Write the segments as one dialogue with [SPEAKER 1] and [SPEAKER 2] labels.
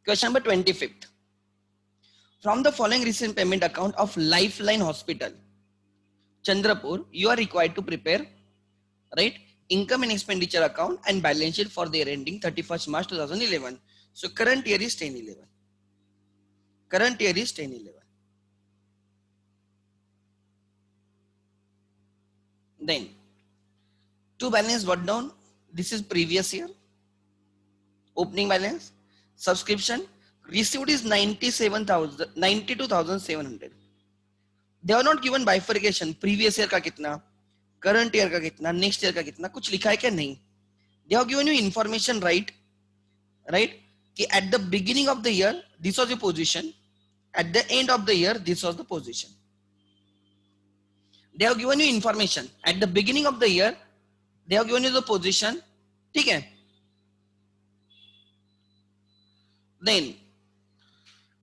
[SPEAKER 1] Question number 25th. From the following recent payment account of Lifeline Hospital, Chandrapur, you are required to prepare, right, income and expenditure account and balance sheet for the year ending 31st March 2011. So current year is 1011. Current year is 1011. Then to balance what down? This is previous year. Opening balance, subscription received is 92,700. They are not given bifurcation. Previous year का कितना, current year का कितना, next year का कितना, कुछ लिखा है क्या? नहीं. They have given you information, right? कि at the beginning of the year this was the position, at the end of the year this was the position. They have given you information at the beginning of the year, they have given you the position, ठीक है. Then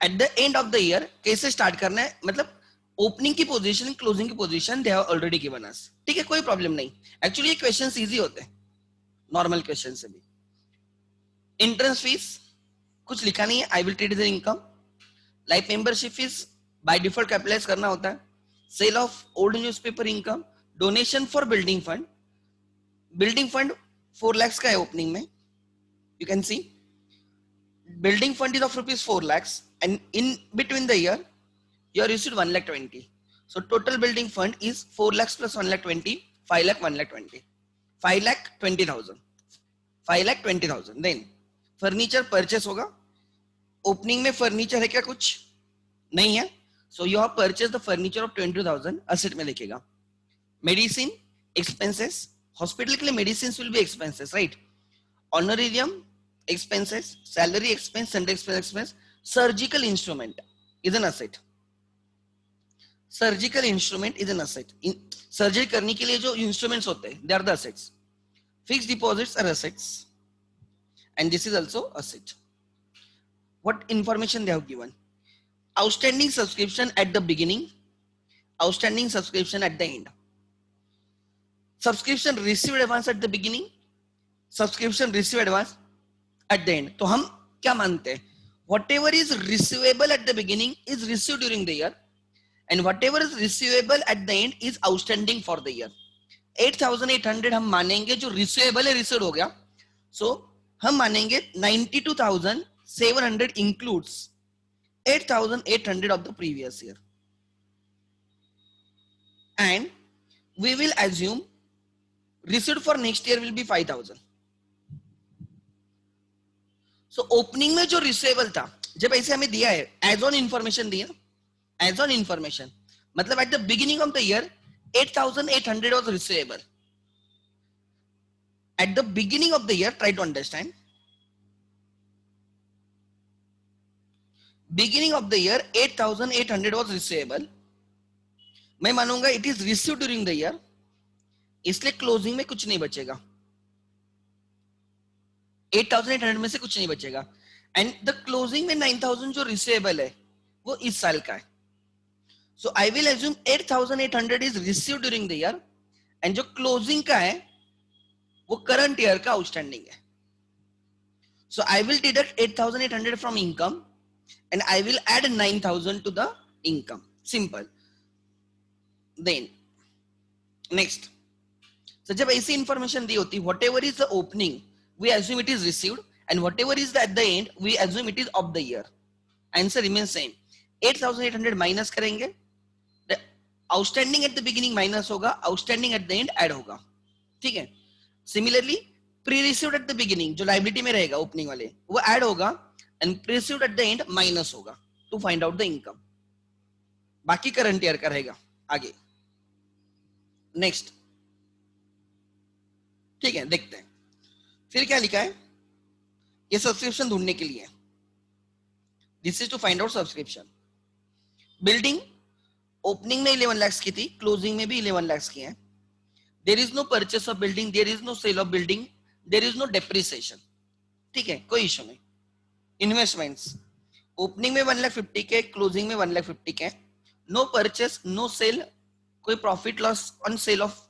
[SPEAKER 1] at the end of the year कैसे start करना है, मतलब opening की position, closing की position they have already given us. ठीक है, कोई प्रॉब्लम नहीं. एक्चुअली ये क्वेश्चंस इजी होते हैं नॉर्मल क्वेश्चन से भी. एंट्रेंस फीस कुछ लिखा नहीं है, I will treat the income. Life membership fees by default capitalise करना होता है. Sale of old newspaper income, donation for building fund. Building fund 4 lakhs का है ओपनिंग में, you can see. Building fund is of rupees 4 lakhs and in between the year you are received 1,20,000. So total building fund is 4 lakhs plus 1,20,000, 5 lakh 1,20,000, 5,20,000, 5,20,000. Then furniture purchase होगा. Opening में furniture है क्या? कुछ नहीं है. So you have purchase the furniture of 22,000, asset में लिखेगा. Medicine expenses, hospital के लिए medicine will be expenses, right. Honorarium expenses, salary expense, sundry expense. Surgical instrument is an asset. Surgical instrument is an asset. Surgery करने के लिए जो instruments होते हैं they are the assets. Fixed deposits are assets and this is also asset. What information they have given? Outstanding subscription at the beginning, outstanding subscription at the end. Subscription received advance at the beginning, subscription received advance at the end. तो हम क्या मानते हैं? Whatever is receivable at the beginning is received during the year, and whatever is receivable at the end is outstanding for the year. 8,800 हम मानेंगे जो receivable है, received हो गया. So हम मानेंगे 92,700 includes 8,800 of the previous year, and we will assume received for next year will be 5,000. So opening में जो receivable था, जब ऐसे हमें दिया है as on information दिया, as on information मतलब at the beginning of the year 8,800 was receivable. At the beginning of the year, try to understand. Beginning of the year 8,800 was receivable. मैं मानूंगा it is received during the year, इसलिए closing में कुछ नहीं बचेगा. 8,800 में से कुछ नहीं बचेगा. एंड द क्लोजिंग में 9,000 जो रिसीवेबल है वो इस साल का है. So I will assume 8,800 is received during the year, and जो क्लोजिंग का है वो करंट ईयर का आउटस्टैंडिंग है. So I will deduct 8,800 from income and I will add 9,000 to the income. Simple. Then next, so जब ऐसी information दी होती, whatever is the opening we assume it is received, and whatever is at the end we assume it is of the year. Answer remains same. 8,800 minus करेंगे, the outstanding at the beginning minus होगा, outstanding at the end add होगा. ठीक है. Similarly pre-received at the beginning जो liability में रहेगा opening वाले वो add होगा, and received at the end minus होगा to find out the income. बाकी करंट ईयर का रहेगा आगे. नेक्स्ट, ठीक है, देखते हैं फिर क्या लिखा है. ये सब्सक्रिप्शन ढूंढने के लिए, this is to find out subscription. Building opening में 11 lakhs की थी, क्लोजिंग में भी 11 lakhs की है. There is no purchase of building, there is no sale of building, there is no depreciation. ठीक है, कोई इशू नहीं. इन्वेस्टमेंट्स ओपनिंग में 1,50,000 के, क्लोजिंग में 1,50,000 के. नो परचेस, नो सेल, कोई profit loss on sale of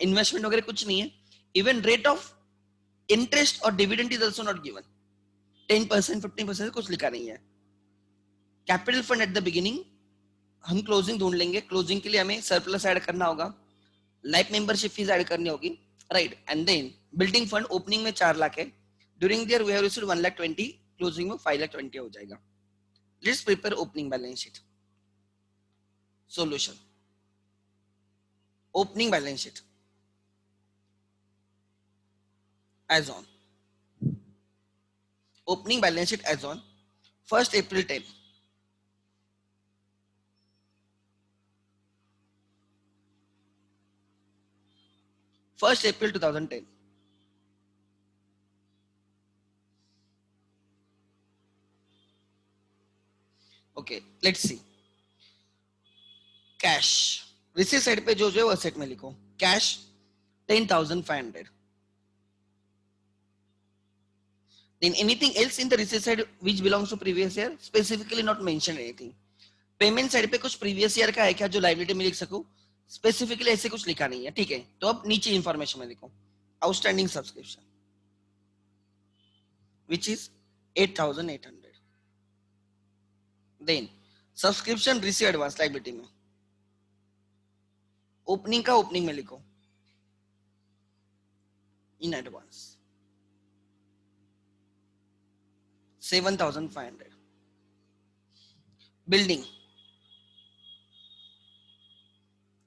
[SPEAKER 1] investment वगैरह कुछ नहीं है. इवन रेट ऑफ इंटरेस्ट और dividend is also not given. 10%, 15% कुछ लिखा नहीं है. Capital fund eight the beginning हम क्लोजिंग ढूंढ लेंगे. क्लोजिंग के लिए हमें सरप्लस ऐड करना होगा, लाइफ मेंबरशिप फीस ऐड करनी होगी, right. And then building fund opening में 4 लाख है, during the year we have received 1,20,000, closing में 5,20,000 हो जाएगा. Let's prepare opening balance sheet. Solution. Opening balance sheet as on. Opening balance sheet as on 1st April 10. 1st April 2010. Okay, let's see. Cash. Receive side पे जो जो है asset में लिखो. Cash 10,500. Then anything else in the receipt side which belongs to previous year, specifically not mention anything. Payment side पे कुछ previous year का है क्या जो लाइबिलिटी में लिख सकूं? स्पेसिफिकली ऐसे कुछ लिखा नहीं है, ठीक है. तो अब नीचे इंफॉर्मेशन में लिखो outstanding subscription which is 8,800. Then subscription receive advance liability में ओपनिंग का ओपनिंग में लिखो in advance 7,500. Building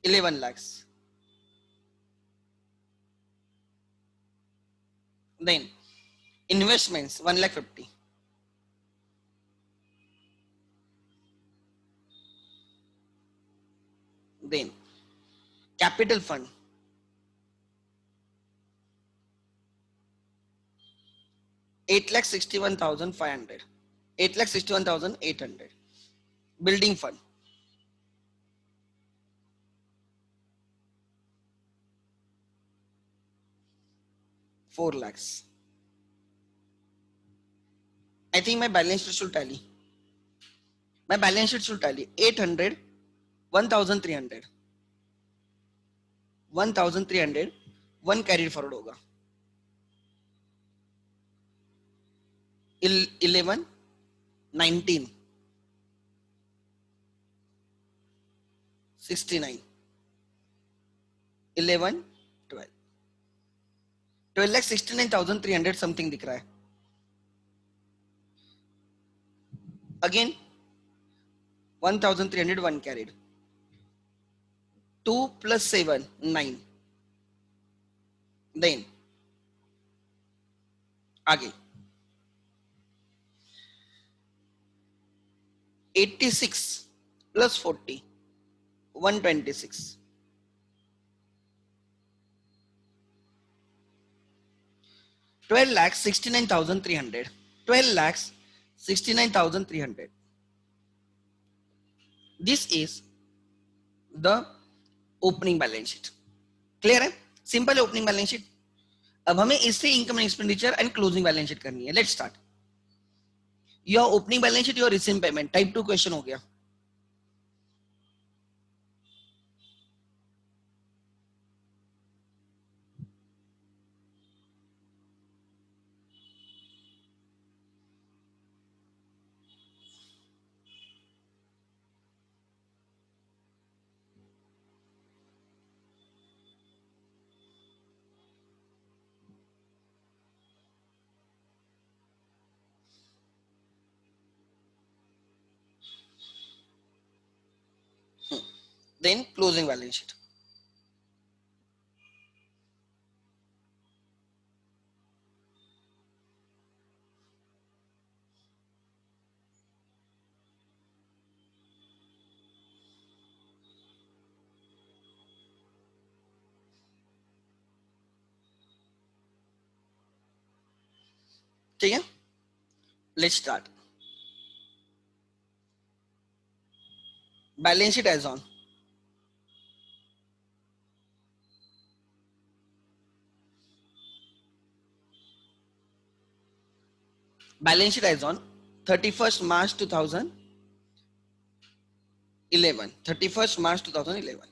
[SPEAKER 1] 11 lakhs. Then investments 1,50,000. Then capital fund 8,61,500. 8,61,800. Building fund 4 lakhs. I think my balance sheet should tally. My balance sheet should tally 800, 1,300. 1,300 1 carried forward होगा. 11, 19, 69, 11, 12. 12,69,300 something दिख रहा है. Again 1,300 1 carried. 2 plus 7 9. Then आगे 86 plus 40 126. 12,69,300. 12,69,300. This is the opening balance sheet. Clear है? Simple opening balance sheet. अब हमें इससे income expenditure and closing balance sheet करनी है. Let's start. Your opening balance sheet, your receive payment. Type 2 question हो गया. Then closing balance sheet. ठीक है. Let's start. Balance sheet as on. Balance sheet as on 31st March 2011. 31st March 2011.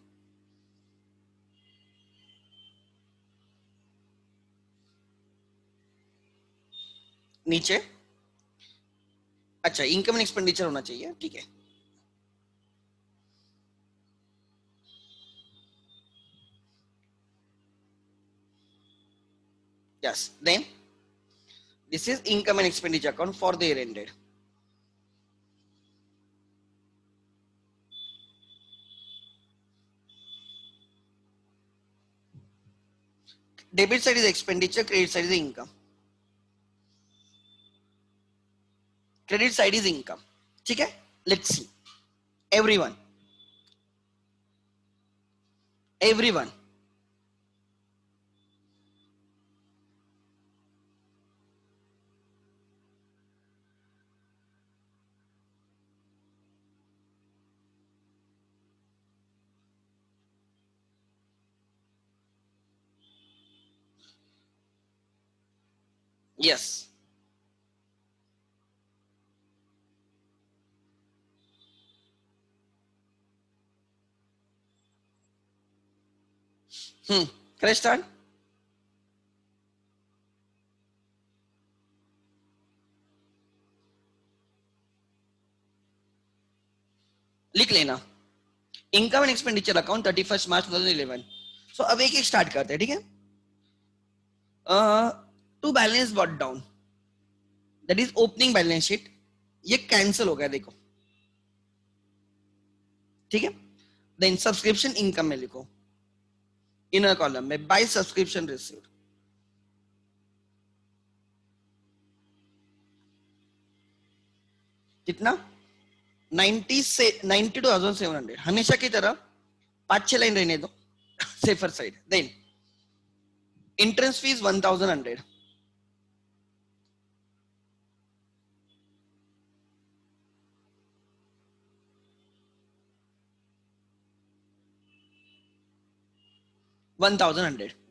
[SPEAKER 1] नीचे अच्छा, income and expenditure होना चाहिए, ठीक है। Yes, then this is income and expenditure account for the year ended. Debit side is expenditure, credit side is income. Credit side is income, ठीक है। Let's see, everyone, everyone, yes. Correct start. लिख लेना, income and expenditure account 31 March 2011। So अब एक एक start करते हैं, ठीक है। To balance brought down, that is opening balance sheet, ये कैंसिल हो गया, देखो, ठीक है। देन सब्सक्रिप्शन इनकम में लिखो, इनर कॉलम में बाय सब्सक्रिप्शन रिसीव्ड, कितना 90 से 92,700, हमेशा की तरह 5-6 लाइन रहने दो, safer side. Then entrance fees 1,100,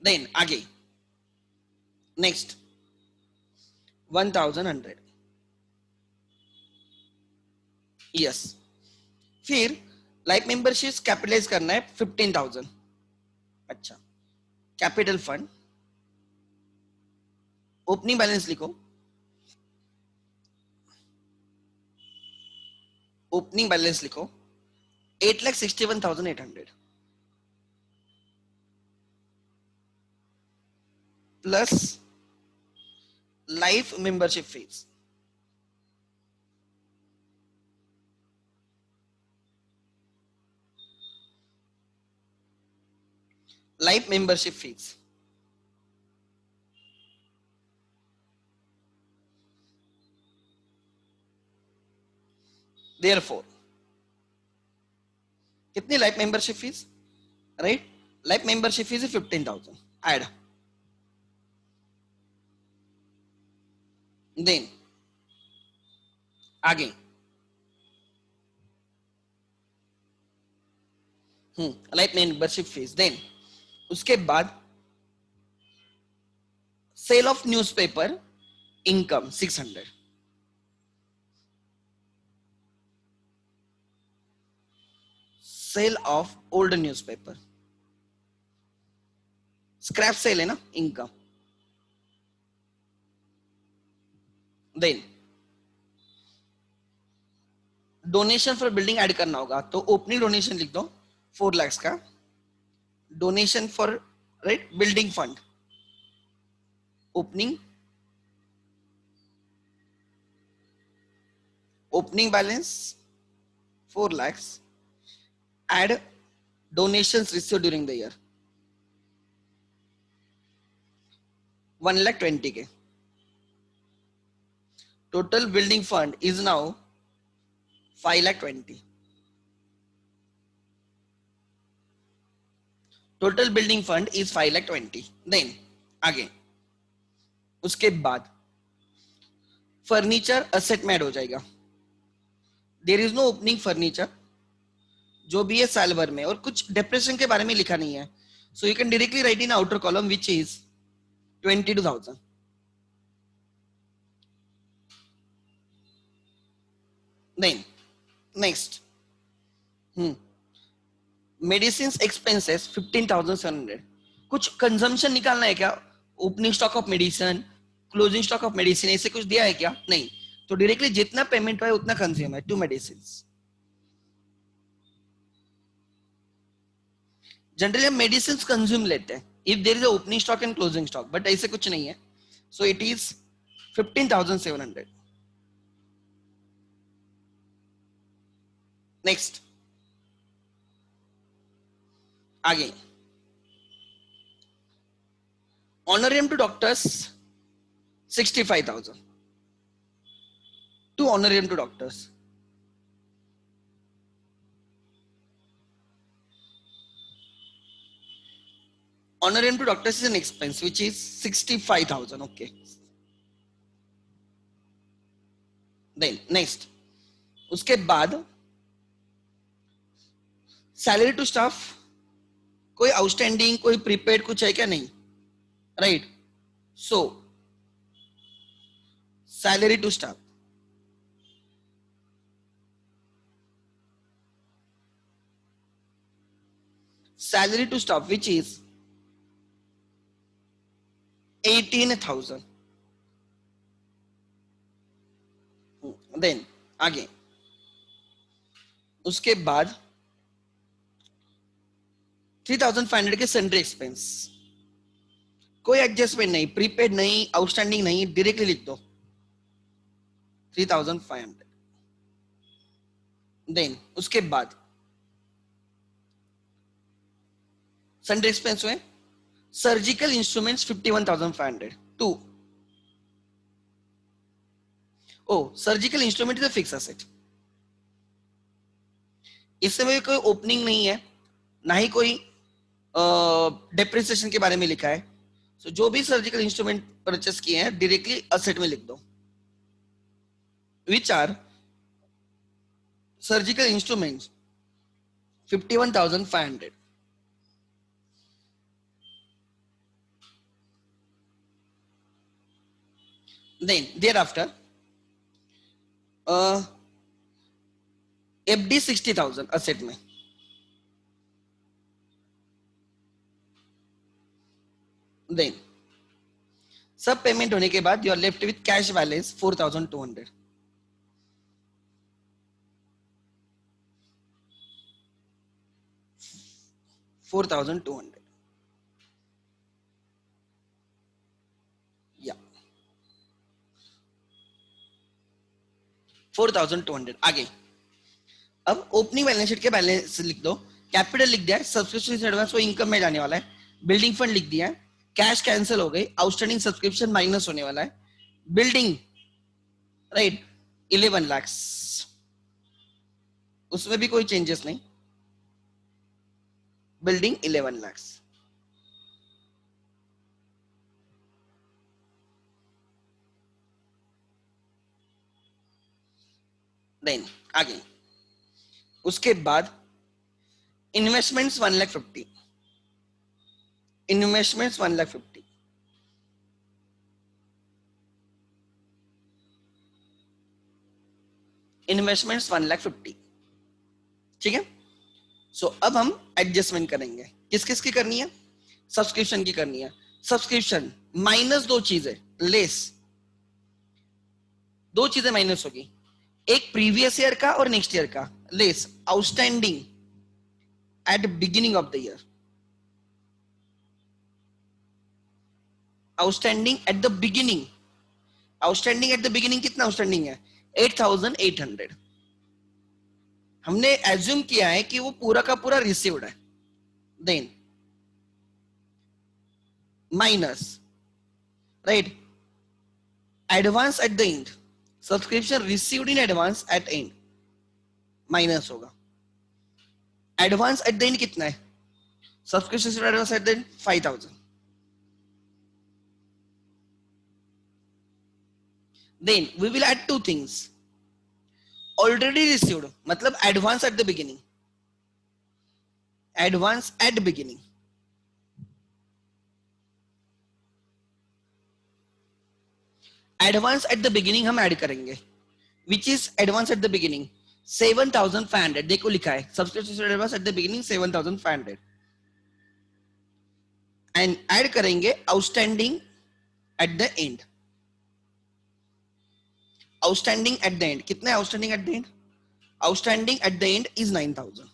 [SPEAKER 1] then आगे नेक्स्ट 1,100, यस। फिर लाइफ मेंबरशिप कैपिटलाइज करना है 15,000। अच्छा, कैपिटल फंड, ओपनिंग बैलेंस लिखो, ओपनिंग बैलेंस लिखो 8,61,800 plus life membership fees, life membership fees, therefore कितनी life membership fees, right, life membership fees 15,000 add, then आगे life membership fees, then उसके बाद sale of newspaper income 600, sale of old newspaper, scrap sale है ना, income. Then donation for building add करना होगा, तो opening donation लिख दो 4 लाख का, donation for, right, building fund, opening, opening balance 4 lakhs, add donations received during the year 1,20,000, total building fund is now 5,20,000, total building fund is 5,20,000। then आगे उसके बाद furniture asset में ऐड हो जाएगा, there is no opening furniture, जो भी है साल भर में, और कुछ डेप्रेशन के बारे में लिखा नहीं है, so you can directly write in outer column which is 22,000। Then next medicine expenses 15,700, कुछ कंजम्पशन निकालना है क्या, opening stock of medicine, closing stock of medicine, ऐसे कुछ दिया है क्या, नहीं, तो डायरेक्टली जितना पेमेंट हुआ है उतना कंज्यूम है टू मेडिसिन. जनरली हम मेडिसिन कंज्यूम लेते हैं if there is opening stock and closing stock, but ऐसे कुछ नहीं है. सो इट इज 15,700. नेक्स्ट आगे, honorarium to doctors 65,000. To honorarium to doctors. Honorarium to doctors is an expense which is 65,000. Okay. Then next, उसके बाद salary to staff, कोई outstanding कोई prepaid कुछ है क्या? नहीं, right. So salary to staff, salary to staff which is 18,000. Then आगे, उसके बाद 3,500 के सेंट्री एक्सपेंस, कोई एडजस्टमेंट नहीं, प्रीपेड नहीं, आउटस्टैंडिंग नहीं, डायरेक्टली लिख दो 3,500. देन उसके बाद सेंट्री एक्सपेंस हुए surgical instruments 51,500. To oh surgical instrument is a fix asset. इसमें कोई ओपनिंग नहीं है, ना ही कोई डेप्रिसिएशन के बारे में लिखा है. सो जो भी सर्जिकल इंस्ट्रूमेंट परचेस किए हैं डायरेक्टली असेट में लिख दो. Which are surgical instruments 51,500. Then thereafter FD 60,000 asset में. देन सब पेमेंट होने के बाद you are left with cash balance 4,200. या 4,200. आगे अब ओपनिंग बैलेंस शीट के बैलेंस लिख दो. कैपिटल लिख दिया है, सब्सक्रिप्शन एडवांस वो इनकम में जाने वाला है. बिल्डिंग फंड लिख दिया है, कैश कैंसिल हो गई, आउटस्टैंडिंग सब्सक्रिप्शन माइनस होने वाला है. बिल्डिंग राइट 11 लाख, उसमें भी कोई चेंजेस नहीं. बिल्डिंग 11 लाख. देन आगे उसके बाद इन्वेस्टमेंट्स 1,50,000. इन्वेस्टमेंट्स 1,50,000. इन्वेस्टमेंट्स 1,50,000. ठीक है. सो अब हम एडजस्टमेंट करेंगे. किस किस की करनी है? सब्सक्रिप्शन की करनी है. सब्सक्रिप्शन माइनस दो चीजें लेस, दो चीजें माइनस होगी, एक प्रीवियस ईयर का और नेक्स्ट ईयर का. Less outstanding at beginning of the year, outstanding at the beginning. Outstanding at the beginning कितना आउटस्टैंडिंग है? 8,800. हमने एज्यूम किया है कि वो पूरा का पूरा रिसीव्ड है. Then minus right advance at the end, subscription received in advance at end minus होगा. एडवांस एट द एंड कितना है? Subscription advance at the end 5,000. Then we will add two things. Already received मतलब advance at the beginning, advance at beginning. Advance at the beginning हम add करेंगे. Which is advance at the beginning 7,500. देखो लिखा है subscription advance at the beginning 7,500. And add करेंगे outstanding at the and. Outstanding at the end, कितना है outstanding at the and? Outstanding at the end is 9,000.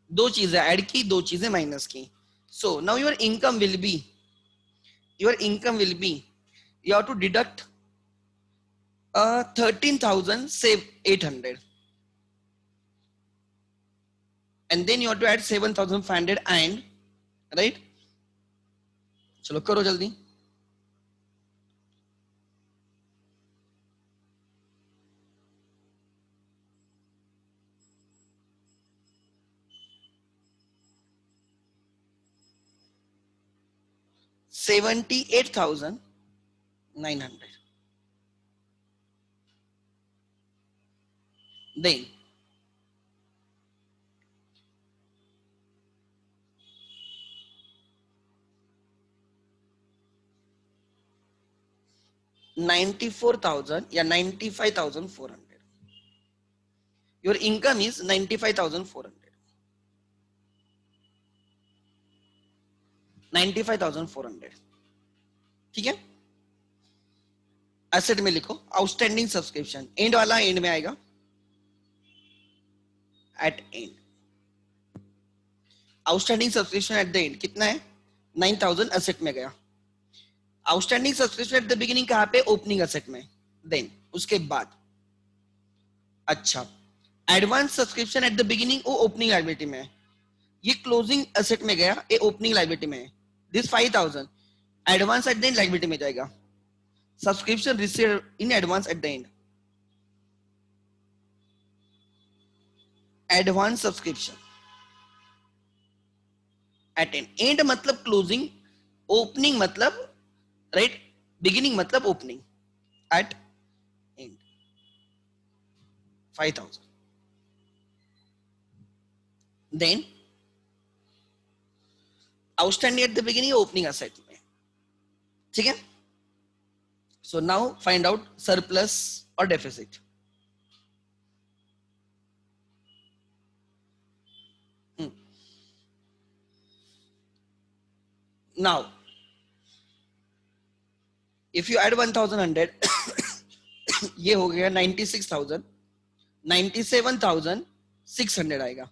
[SPEAKER 1] दो चीजें add की, दो चीजें माइनस की. So now your income will be, you have to deduct 13,000 save 800, and then you have to add 7,500 and right. चलो करो जल्दी. $78,900. Then 94,000 या 95,400. Your income is 95,400. 95,400. ठीक है. एसेट में लिखो आउटस्टैंडिंग सब्सक्रिप्शन, एंड वाला एंड में आएगा, at end. Outstanding subscription at the end कितना है? 9,000 एसेट में गया. Outstanding subscription at the beginning कहां पे? ओपनिंग एसेट में. देन उसके बाद अच्छा advance subscription at the beginning वो ओपनिंग लायबिलिटी में है, ये क्लोजिंग एसेट में गया, ये ओपनिंग लायबिलिटी में है. This 5,000 advance at the end liability में जाएगा. Subscription receive in advance at the end, advance subscription at end. End मतलब क्लोजिंग, ओपनिंग मतलब राइट, बिगिनिंग मतलब opening. At end 5,000. Then outstanding at the beginning opening asset में. ठीक है. So now find out surplus और deficit. Now if you add 1,100 ये हो गया 96,000, 97,600 आएगा.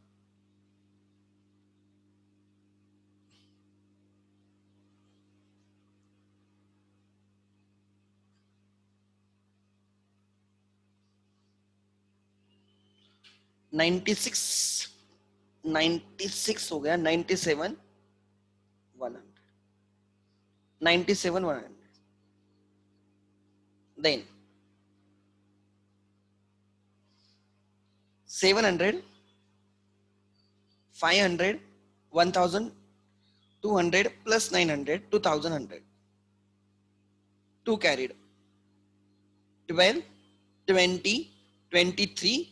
[SPEAKER 1] नाइन्टी सिक्स हो गया 97,100. Then 700, 500, 1,200 plus 900, 2,100. 2 carried 12, 20, 23,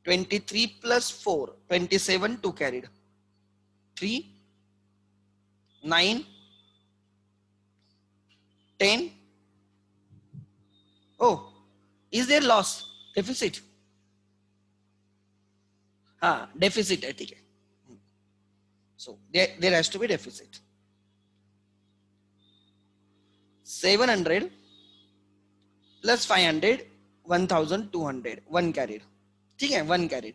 [SPEAKER 1] 23 plus 4, 27, 2 carried 3, 9, 10. Oh, is there loss? Deficit? हाँ deficit है. ठीक है. So there has to be deficit. 700 plus 500, 1,200. 1 carried. ठीक है. 1 carried.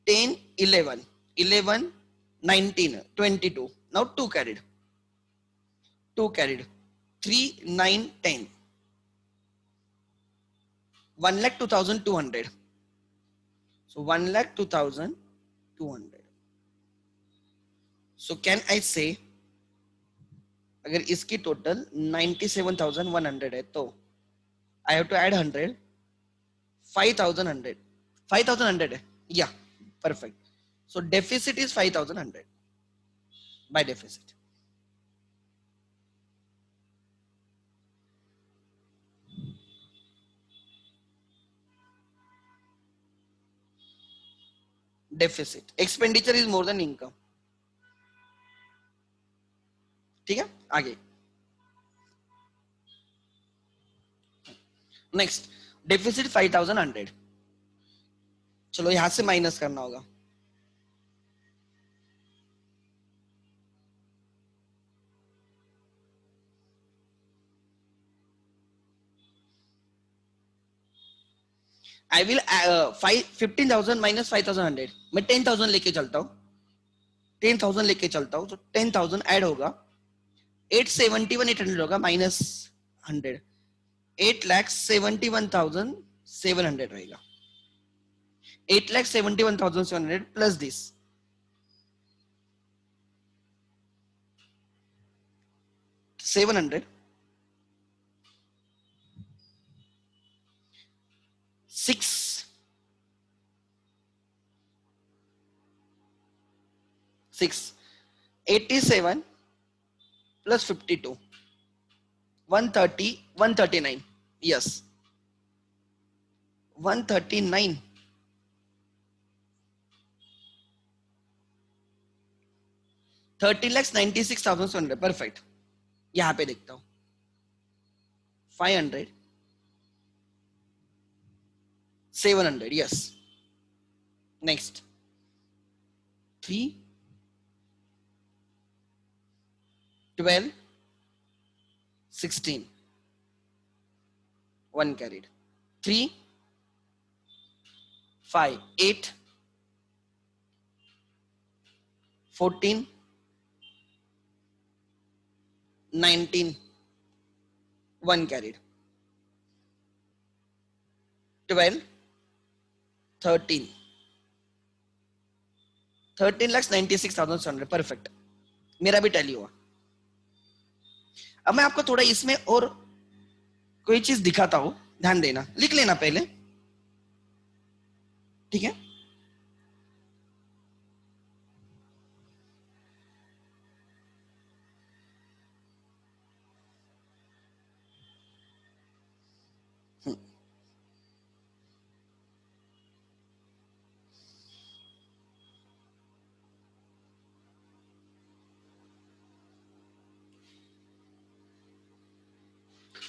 [SPEAKER 1] 10, 11, 11, 19, 22. Now 2 carried. 2 carried. 3, 9, 10. 1,02,200. So 1,02,200. So can I say अगर इसकी टोटल 97,100 है तो I have to add 100, 5,100. 5,100 है. Yeah, perfect. So deficit is 5,100 by deficit. Deficit. Expenditure is more than income. ठीक है. आगे नेक्स्ट डेफिसिट 5,100. चलो यहां से माइनस करना होगा. आई विल 15,000 माइनस 5,100, मैं 10,000 लेके चलता हूँ, 10,000 लेके चलता हूँ, तो 10,000 ऐड होगा, 871,800 होगा माइनस 100, 8,71,700 रहेगा, 8,71,700 plus this 700, 87 plus 52, 130, 139, yes, 139, 30,96,700, perfect. यहां पे देखता हूं 500, 700, yes, next 3, 12, 16, 1 carried, 3, 5, 8, 14, 19, 1 carried, 12, 13, 13,96,700, perfect, मेरा भी टैली हुआ। अब मैं आपको थोड़ा इसमें और कोई चीज दिखाता हूं, ध्यान देना, लिख लेना पहले, ठीक है।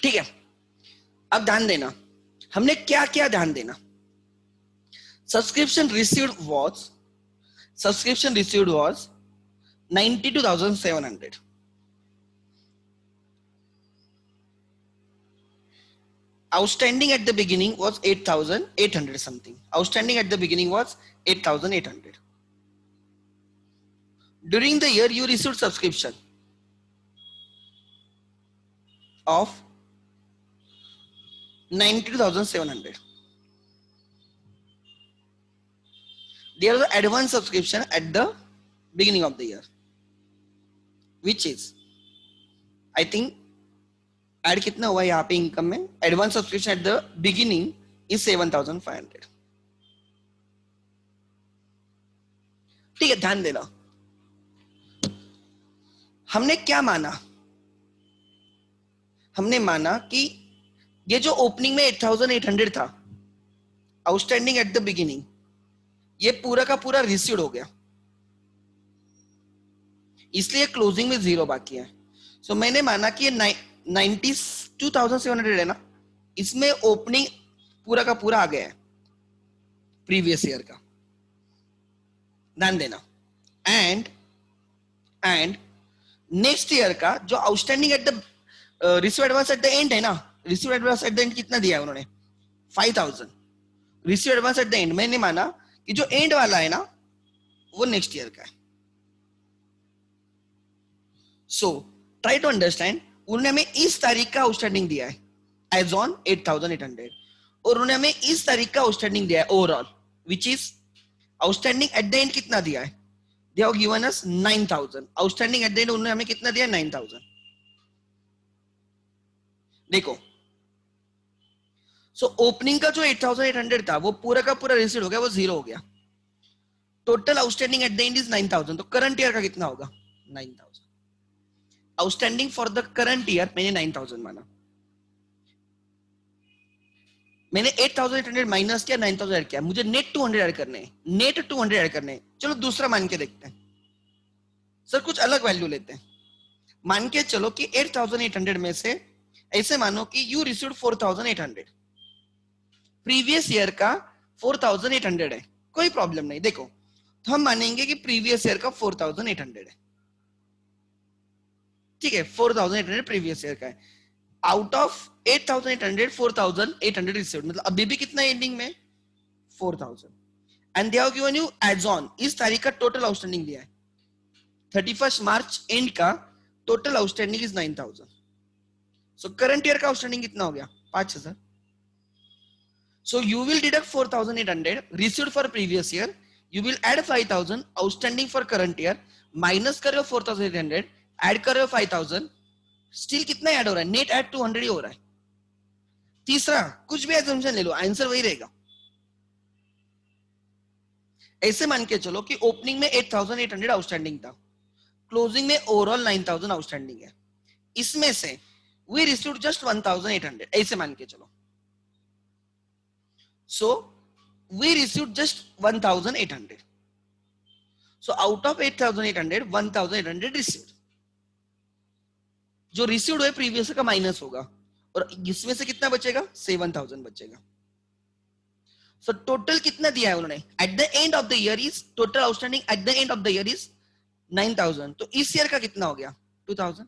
[SPEAKER 1] ठीक है, अब ध्यान देना, हमने क्या क्या ध्यान देना। Subscription received was 92,700, outstanding at the beginning was 8,800 something, outstanding at the beginning was 8,800. During the year you received subscription of 92,700. There was an advance subscription at the beginning of the year, which is, I think, add कितना हुआ यहाँ पे income में, advance subscription at the beginning is 7,500। ठीक है, ध्यान देना, हमने क्या माना, हमने माना कि ये जो ओपनिंग में 8,800 था आउटस्टैंडिंग एट द बिगिनिंग, ये पूरा का पूरा रिसीव्ड हो गया, इसलिए क्लोजिंग में 0 बाकी है। सो मैंने माना कि ये 92,700 है ना, इसमें ओपनिंग पूरा का पूरा आ गया है प्रीवियस ईयर का, ध्यान देना। एंड नेक्स्ट ईयर का जो outstanding at the receive advance at the and है ना, receive advance at the end कितना दिया है उन्होंने, 5,000 receive advance at the and. मैंने माना कि जो एंड वाला है ना वो नेक्स्ट ईयर का है। सो ट्राई टू अंडरस्टैंड, उन्होंने हमें इस तारीख का आउटस्टैंडिंग दिया है एज ऑन 8,800, और उन्होंने हमें इस तारीख का आउटस्टैंडिंग दिया है overall, which is outstanding at the end कितना दिया है, they have given us 9,000, outstanding at the and उन्होंने हमें कितना दिया, 9,000। देखो, सो ओपनिंग का जो 8,800 था वो पूरा का पूरा रिसीव हो गया, वो 0 हो गया, total outstanding at the end is 9,000, तो करंट ईयर का कितना होगा, 9,000। Outstanding for the current year मैंने 9,000 माना, मैंने 8,800 माइनस किया, 9,000 ऐड किया, मुझे नेट 200 ऐड करने हैं, नेट 200 ऐड करने हैं। चलो दूसरा मान के देखते हैं, सर कुछ अलग वैल्यू लेते हैं, मान के चलो कि 8,800 में से ऐसे मानो कि यू रिसीव्ड 4,800, प्रीवियस ईयर का 4,800 है, कोई प्रॉब्लम नहीं। देखो, तो हम मानेंगे कि प्रीवियस ईयर का 4,800 है, ठीक है, 4,800 प्रीवियस ईयर का है। आउट ऑफ 8,800 4,800 रिसीव्ड, मतलब अभी भी कितना एंडिंग में 4000 and they have given you adds on इस तारीख का टोटल आउटस्टैंडिंग दिया है 31 मार्च एंड का total outstanding is 9000 so current year का आउटस्टैंडिंग कितना हो गया 5000 so you will deduct 4800 received for previous year you will add 5000 outstanding for current year minus कर रहे हो 4800 ऐड कर रहे हो 5000 स्टिल कितना ऐड हो रहा है नेट ऐड 200 ही हो रहा है तीसरा कुछ भी assumption ले लो आंसर वही रहेगा ऐसे मान के चलो कि ओपनिंग में 8800 आउटस्टैंडिंग था क्लोजिंग में ओवरऑल 9000 आउटस्टैंडिंग है इसमें से वी रिसीव्ड जस्ट 1800 ऐसे मान के चलो so we received just 1800 so out of 8800 1800 received जो रिसीव्ड हुए प्रीवियस का माइनस होगा और इसमें से कितना बचेगा 7000 बचेगा सो टोटल कितना दिया है उन्होंने eight the end of the year is total outstanding at the end of the year is 9000 तो इस ईयर का कितना हो गया 2000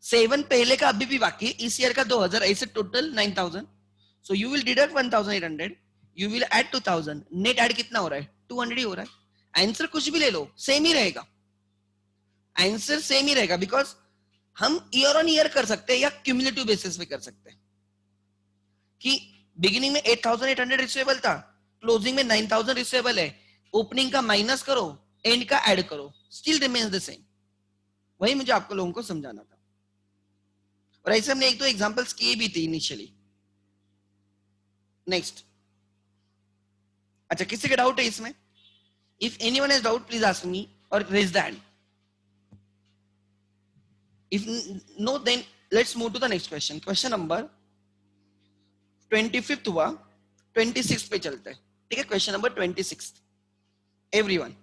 [SPEAKER 1] 7 पहले का अभी भी बाकी इस ईयर का 2000 ऐसे total 9000 so you will deduct 1800 you will add 2000 net add कितना हो रहा है 200 ही हो रहा है आंसर कुछ भी ले लो सेम ही रहेगा आंसर सेम ही रहेगा बिकॉज हम ईयर ऑन ईयर कर सकते हैं या क्यूमुलेटिव बेसिस पे कर सकते हैं कि बिगिनिंग में 8800 रिसीवेबल था क्लोजिंग में 9000 रिसीवेबल है ओपनिंग का माइनस करो एंड का ऐड करो स्टिल रिमेन्स द सेम वही मुझे आपको लोगों को समझाना था और ऐसे हमने एक दो एग्जांपल्स किए भी थे इनिशियली नेक्स्ट अच्छा किसी का डाउट है इसमें if anyone has doubt please ask me और raise the hand if no then let's move to the next question question number 25th हुआ 26th पे चलते हैं ठीक है question number 26 everyone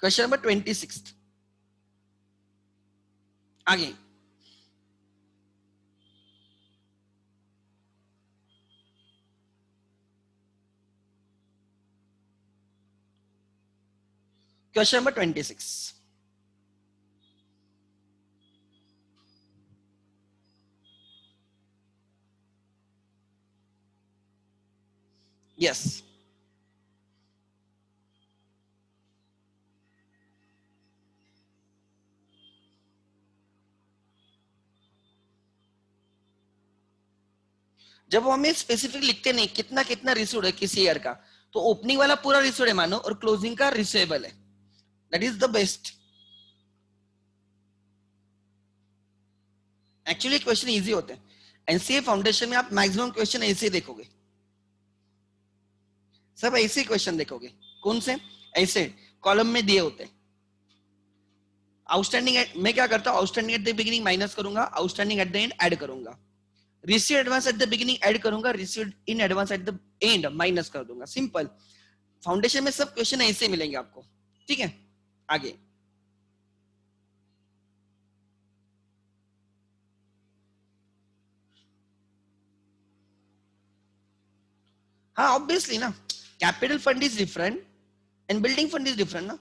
[SPEAKER 1] question number 26 आगे क्वेश्चन नंबर 26 yes जब वो हमें स्पेसिफिक लिखते नहीं कितना कितना रिसीव्ड है किसी ईयर का तो ओपनिंग वाला पूरा रिसीव्ड है मानो और क्लोजिंग का रिसीवेबल है that is the best actually question easy होते हैं एनसीए फाउंडेशन में आप मैक्सिमम क्वेश्चन ऐसे ही देखोगे सब ऐसे क्वेश्चन देखोगे कौन से ऐसे कॉलम में दिए होते हैं आउटस्टैंडिंग मैं क्या करता हूं outstanding at the beginning minus करूंगा outstanding at the end add करूंगा receive advance at the beginning add करूंगा receive in advance at the end minus कर दूंगा सिंपल फाउंडेशन में सब क्वेश्चन ऐसे मिलेंगे आपको ठीक है आगे हाँ ऑब्वियसली ना capital fund is different and building fund is different ना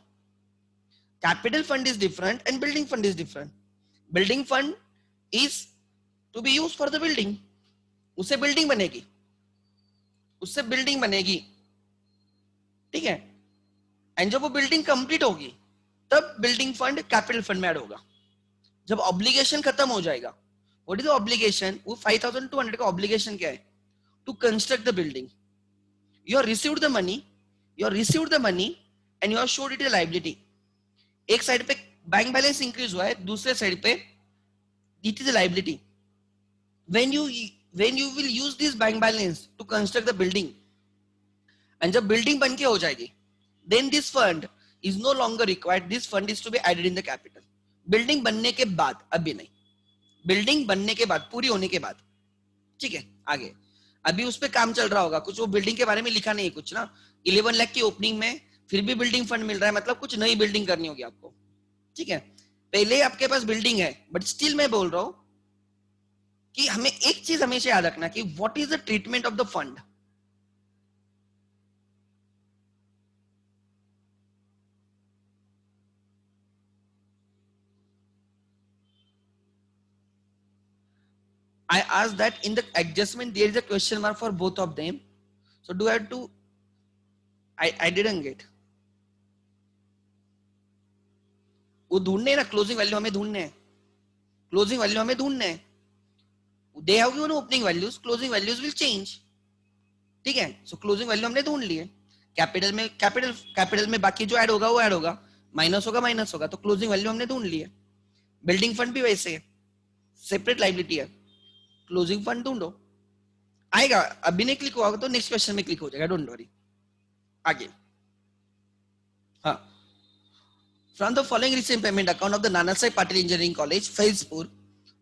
[SPEAKER 1] capital fund is different and building fund is different building fund is to be use for the building उससे बिल्डिंग बनेगी उससे बिल्डिंग बनेगी ठीक है एंड जब वो बिल्डिंग कंप्लीट होगी तब बिल्डिंग फंड कैपिटल फंड में ऐड होगा जब ऑब्लिगेशन खत्म हो जाएगा व्हाट इज द ऑब्लिगेशन वो 5200 का ऑब्लिगेशन क्या है to construct the building you have received the money and you have showed it a liability एक साइड पे बैंक बैलेंस इंक्रीज हुआ है दूसरे साइड पे it is a liability when you will use this bank balance to construct the building and जब building बनके हो जाएगी then this fund is no longer required this fund is to be added in the capital building बनने के बाद अभी नहीं building बनने के बाद पूरी होने के बाद ठीक है आगे अभी उस पे काम चल रहा होगा कुछ वो बिल्डिंग के बारे में लिखा नहीं है कुछ ना 11 लाख की ओपनिंग में फिर भी बिल्डिंग फंड मिल रहा है मतलब कुछ नई बिल्डिंग करनी होगी आपको ठीक है पहले आपके पास बिल्डिंग है बट स्टिल मैं बोल रहा हूं कि हमें एक चीज हमेशा याद रखना कि what is the treatment of the fund I asked that in the adjustment there is a question mark for both of them So do I have to, I didn't get, वो ढूंढने ना, क्लोजिंग वैल्यू हमें ढूंढने हैं, closing value हमें ढूंढने हैं. They have given opening values, closing values will change. ठीक है, सो क्लोजिंग वैल्यू हमने ढूंढ ली है. कैपिटल में बाकी जो ऐड होगा वो ऐड होगा, माइनस होगा माइनस होगा, तो क्लोजिंग वैल्यू हमने ढूंढ ली है. बिल्डिंग फंड भी वैसे है, सेपरेट लाइबिलिटी है, क्लोजिंग फंड ढूंढो. आएगा, अभी नहीं क्लिक हुआ तो नेक्स्ट क्वेश्चन में क्लिक हो जाएगा, डोंट वरी. आगे, हाँ. From the following recent payment account of the Nana Sai Patil Engineering College, Faizpur,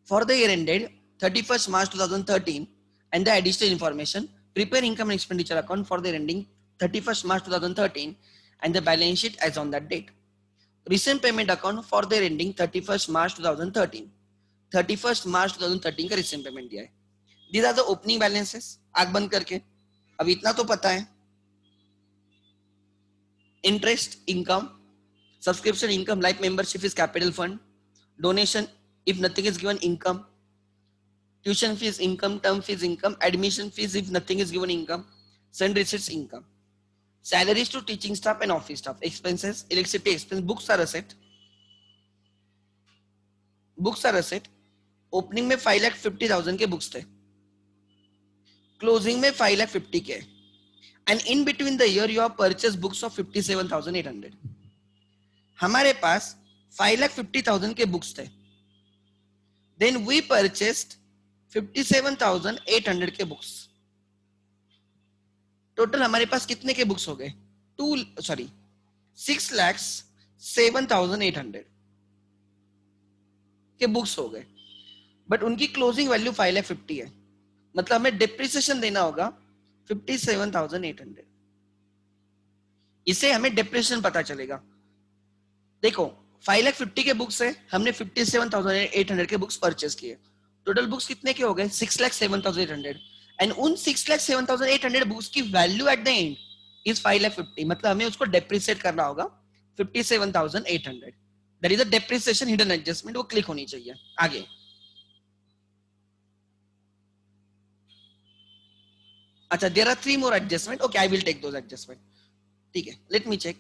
[SPEAKER 1] for the year ended 31st March 2013, and the additional information, prepare income and expenditure account for the year ending 31st March 2013, and the balance sheet as on that date. Recent payment account for the year ending 31st March 2013, 31st March 2013 का recent payment दिया है. These are the opening balances. आग बंद करके, अब इतना तो पता है. Interest income, subscription income, like membership is capital fund, donation if nothing is given income, tuition fees income, term fees income, admission fees if nothing is given income, send receipts income, salaries to teaching staff and office staff, expenses, electricity expense, books are asset, books are asset. Opening में 5,50,000 के books थे, closing में 5,50,000 के, and in between the year you have purchase books of 57,800. हमारे पास 5,50,000 के books थे, then we purchased 57,800 के books. Total हमारे पास कितने के बुक्स हो गए? 6,07,800 के बुक्स हो गए, बट उनकी क्लोजिंग वैल्यू 5,50,000 है, मतलब हमें डिप्रिसिएशन देना होगा 57,800. इसे हमें डिप्रिसिएशन पता चलेगा. देखो 5,50,000 के बुक्स है, हमने 57,800 के बुक्स परचेस किए, टोटल बुक्स कितने के हो गए? 6,07,800, एंड उन 6,07,800 बुक्स की value at the end is 5,50,000, मतलब हमें उसको डेप्रिसिएट करना होगा 57,800. That is the depreciation hidden adjustment, वो क्लिक होनी चाहिए. आगे, अच्छा, there are 3 more adjustment. Okay, I will take those adjustment. ठीक है, लेट मी चेक.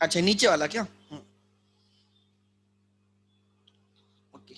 [SPEAKER 1] अच्छा, नीचे वाला क्या? ओके,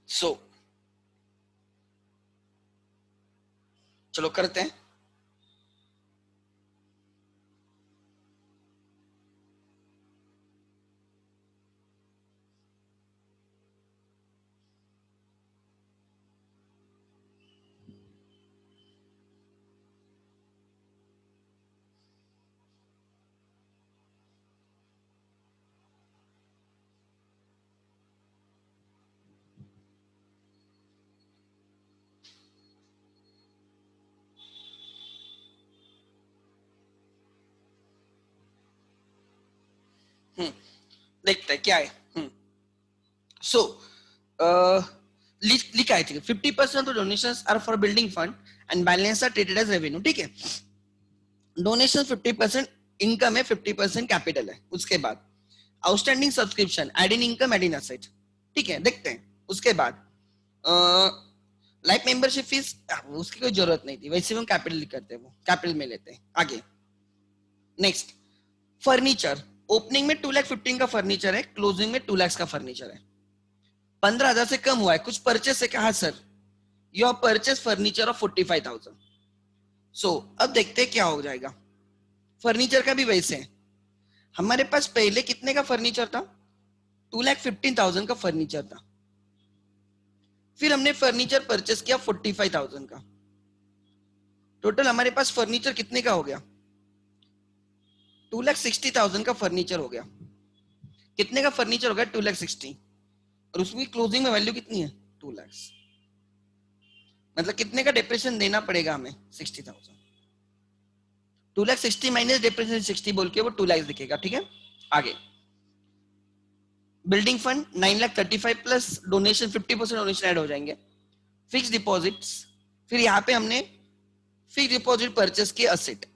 [SPEAKER 1] सो चलो करते हैं. देखते हैं क्या है. सो लिखा है 50% donations are for building fund and balance are treated as revenue. ठीक है, डोनेशन 50% इनकम है, 50% कैपिटल है. उसके बाद outstanding subscription, add in income, add in asset. ठीक है, देखते हैं. उसके बाद लाइफ मेंबरशिप फीस, उसकी कोई जरूरत नहीं थी, वैसे हम कैपिटल करते हैं, वो कैपिटल में लेते हैं. आगे, नेक्स्ट, फर्नीचर. ओपनिंग में 2,15,000 का फर्नीचर है, क्लोजिंग में 2 लाख का फर्नीचर है. 15,000 से कम हुआ है, कुछ परचेस है. कहा sir? You have purchase furniture of 45,000. सो अब देखते हैं क्या हो जाएगा. फर्नीचर का भी वैसे है, हमारे पास पहले कितने का फर्नीचर था? 2,15,000 का फर्नीचर था. फिर हमने फर्नीचर परचेस किया 45,000 का. टोटल हमारे पास फर्नीचर कितने का हो गया? 2,60,000 का फर्नीचर हो गया. कितने का फर्नीचर हो गया? 2,60,000. और उसकी क्लोजिंग में वैल्यू कितनी है? 2 लाख, मतलब कितने का डिप्रेशन देना पड़ेगा हमें? 60,000। 2 लाख 60 माइनस डिप्रेशन 60 बोल के वो 2 लाख दिखेगा, ठीक है। आगे building fund 9 lakh 35 plus donation 50% donation add हो जाएंगे। फिक्स डिपॉजिट्स, फिर यहाँ पे हमने फिक्स डिपॉजिट परचेस के असेट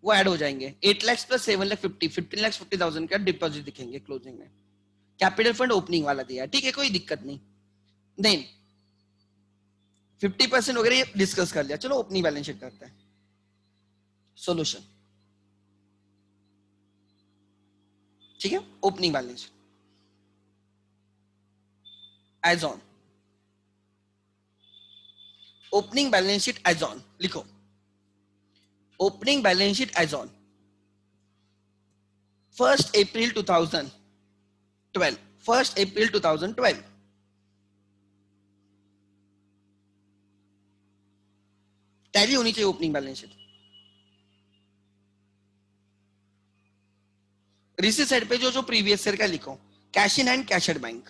[SPEAKER 1] वो ऐड हो जाएंगे। 8 लाख प्लस 7 लाख 15 लाख 50,000 का डिपॉजिट दिखेंगे क्लोजिंग में। कैपिटल फंड ओपनिंग वाला दिया, ठीक है, कोई दिक्कत नहीं। देन 50% वगैरह डिस्कस कर लिया, चलो ओपनिंग बैलेंस शीट करते हैं। सॉल्यूशन, ठीक है, opening balance as on, opening balance sheet as on लिखो। Opening balance sheet as on 1 April 2012, 1 April 2012। Tally होनी चाहिए opening balance sheet. Receipt side पे जो जो प्रीवियस ईयर का लिखो, cash in hand, cash at bank.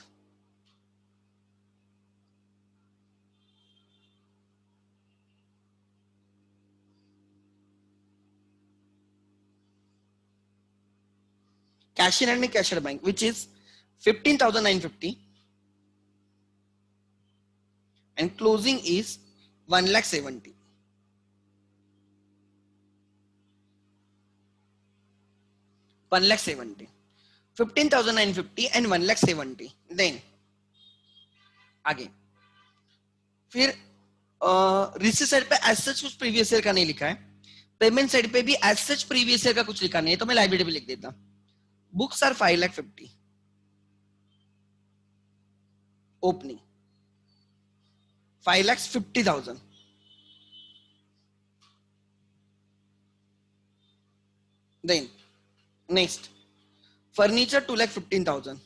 [SPEAKER 1] Cash in hand and cash at bank, which is 15,950 and closing is 1,70,000. 1,70,000, 15,950 and 1,70,000. Then आगे फिर receipt side पे एज सच कुछ previous year का नहीं लिखा है, पेमेंट साइड पे भी एज सच प्रीवियस ईयर का कुछ लिखा नहीं है, तो मैं लाइबिलिटी भी लिख देता। Books are 5,50,000, opening 5,50,000। Then next furniture 2,15,000,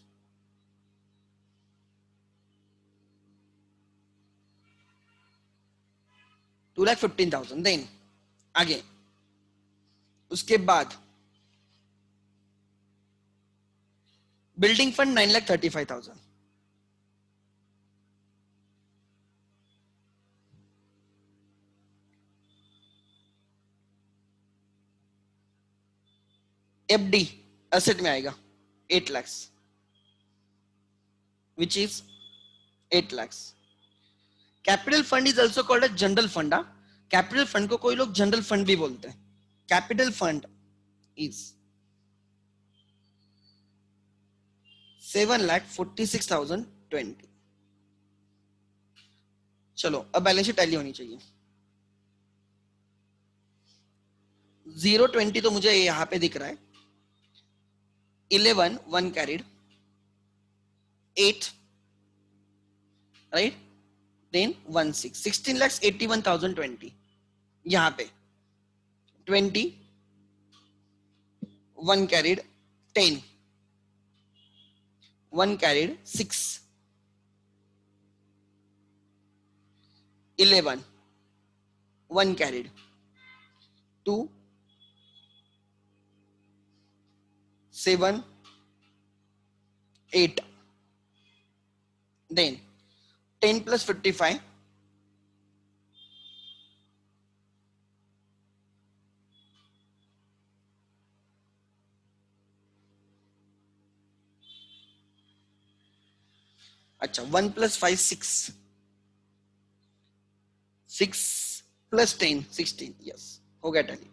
[SPEAKER 1] 2,15,000। Then आगे उसके बाद बिल्डिंग फंड 9,35,000, एफडी असेट में आएगा 8 lakh, which is 8 lakh. Capital fund is also called as general fund. Capital fund को कोई लोग जनरल फंड भी बोलते हैं। Capital fund is 7,46,020। चलो अब बैलेंस शीट टैली होनी चाहिए। 020 तो मुझे यहां पे दिख रहा है, 11 1 कैरिड, 8 राइट, देन 16 16,81,020 यहां पे 20 1 carried, 10 1 carried, 6 11 1 carried, 2 7 8, then 10 plus 55 अच्छा 1 plus 5 6, 6 plus 10 16, यस हो गया टैली।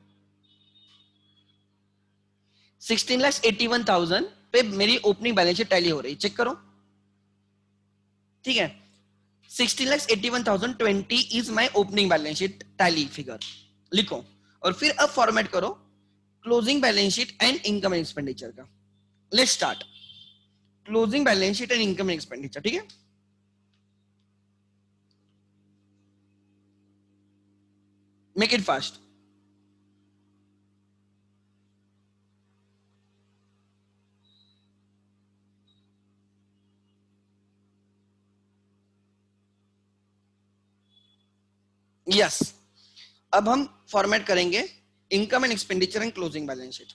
[SPEAKER 1] 16,81,000 पे मेरी ओपनिंग बैलेंस शीट टैली हो रही, चेक करो, ठीक है। 16,81,020 is my opening balance sheet tally figure लिखो, और फिर अब फॉर्मेट करो closing balance sheet and income and expenditure का। Let's start closing balance sheet and income and expenditure, ठीक है। Make it fast. यस, अब हम फॉर्मेट करेंगे income and expenditure and closing balance sheet.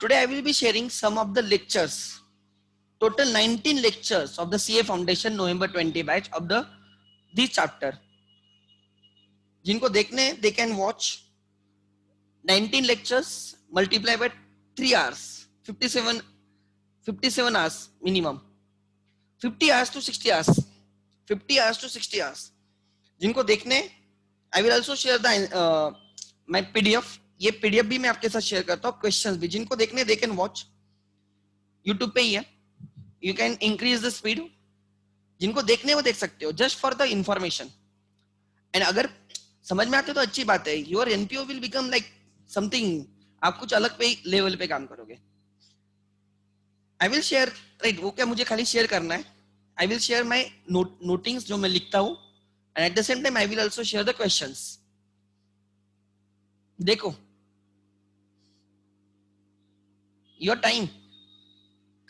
[SPEAKER 1] Today I will be sharing some of the lectures, total 19 lectures of the CA Foundation November 20 batch of the this chapter. जिनको देखने they can watch 19 lectures multiply by 3 hours, 57 hours minimum, 50 hours to 60 hours, 50 hours to 60 hours. जिनको देखने I will also share the my PDF. ये PDF भी मैं आपके साथ share करता हूँ, क्वेश्चंस भी. जिनको देखने they can watch, YouTube पे ही है. You can increase the speed. जिनको देखने वो देख सकते हो, just for the information. And अगर समझ में आते तो अच्छी बात है. Your NPO will become like something. आप कुछ अलग पे लेवल पे काम करोगे. I will share, right? वो क्या मुझे खाली शेयर करना है. I will share my notings जो मैं लिखता हूँ, and at the same time I will also share the questions. देखो, your time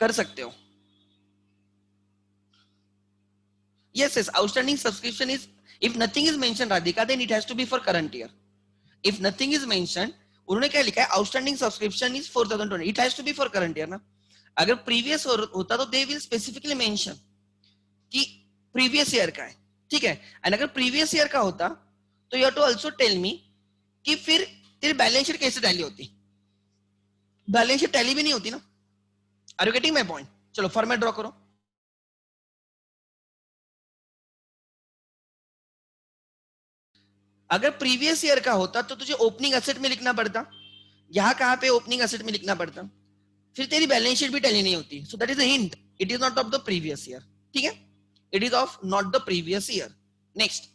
[SPEAKER 1] कर सकते हो. Yes, outstanding subscription is, if nothing is mentioned Radhika, then it has to be for current year. If nothing is mentioned, उन्होंने क्या लिखा है, outstanding subscription is 4020, it has to be for current year ना. अगर previous होता तो they will specifically mention कि previous year का है, ठीक है. and अगर previous year का होता तो you have to also tell me कि फिर तेरी बैलेंस शीट कैसे टैली होती. बैलेंस शीट टैली भी नहीं होती ना. Are you getting my point? चलो फॉर्मेट ड्रॉ करो. अगर प्रीवियस ईयर का होता तो तुझे ओपनिंग एसेट में लिखना पड़ता. यहाँ कहाँ पे ओपनिंग एसेट में लिखना पड़ता, फिर तेरी बैलेंस शीट भी टैली नहीं होती. So that is a hint, it is not of the previous year. ठीक है, it is of not the previous year. Next,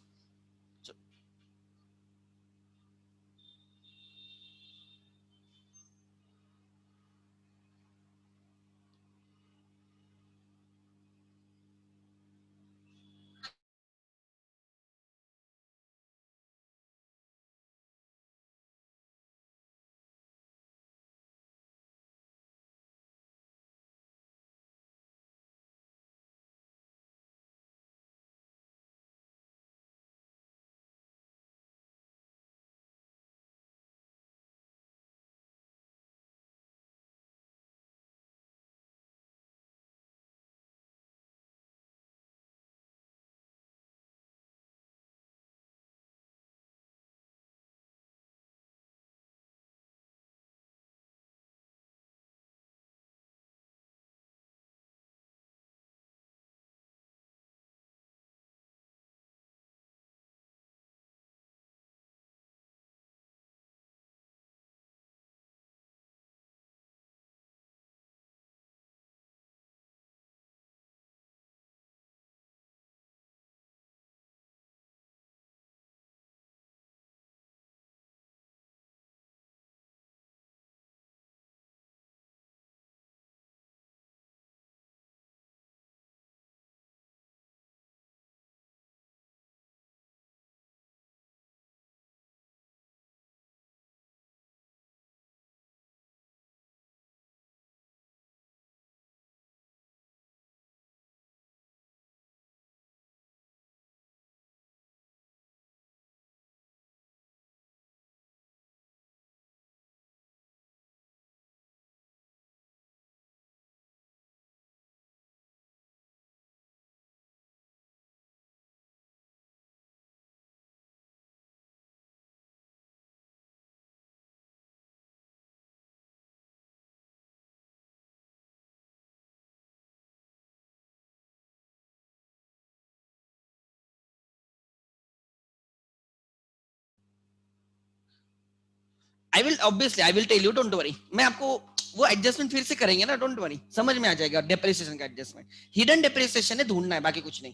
[SPEAKER 1] I will obviously I will tell you, don't worry. मैं आपको वो adjustment फिर से करेंगे ना, डोंट वरी, समझ में आ जाएगा. डेप्रिसिएशन का एडजस्टमेंट, हिडन डेप्रिसिएशन है, ढूंढना है, बाकी कुछ नहीं.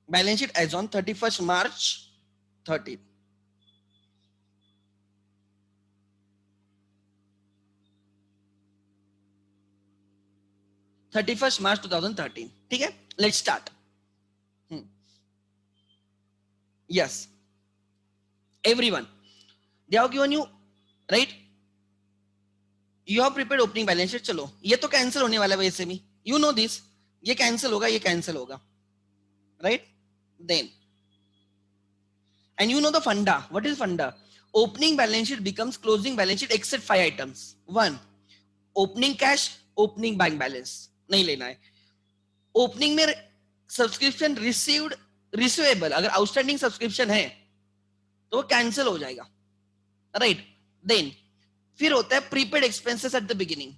[SPEAKER 1] Balance sheet as on 31st March 13. March 2013. ठीक है, let's start. Yes, everyone, they have given you, right? You have prepared opening balance sheet. चलो, ये तो कैंसिल होने वाला है वैसे भी, you know this. ये कैंसिल होगा, ये कैंसिल होगा, right? Then, and you know the funda. What is funda? opening balance sheet becomes closing balance sheet except 5 items. 1, opening cash, opening bank balance नहीं लेना है. ओपनिंग में सब्सक्रिप्शन रिसीव्ड, रिसीवेबल अगर outstanding subscription है तो वो cancel हो जाएगा, राइट. देन फिर होता है prepaid expenses eight the beginning.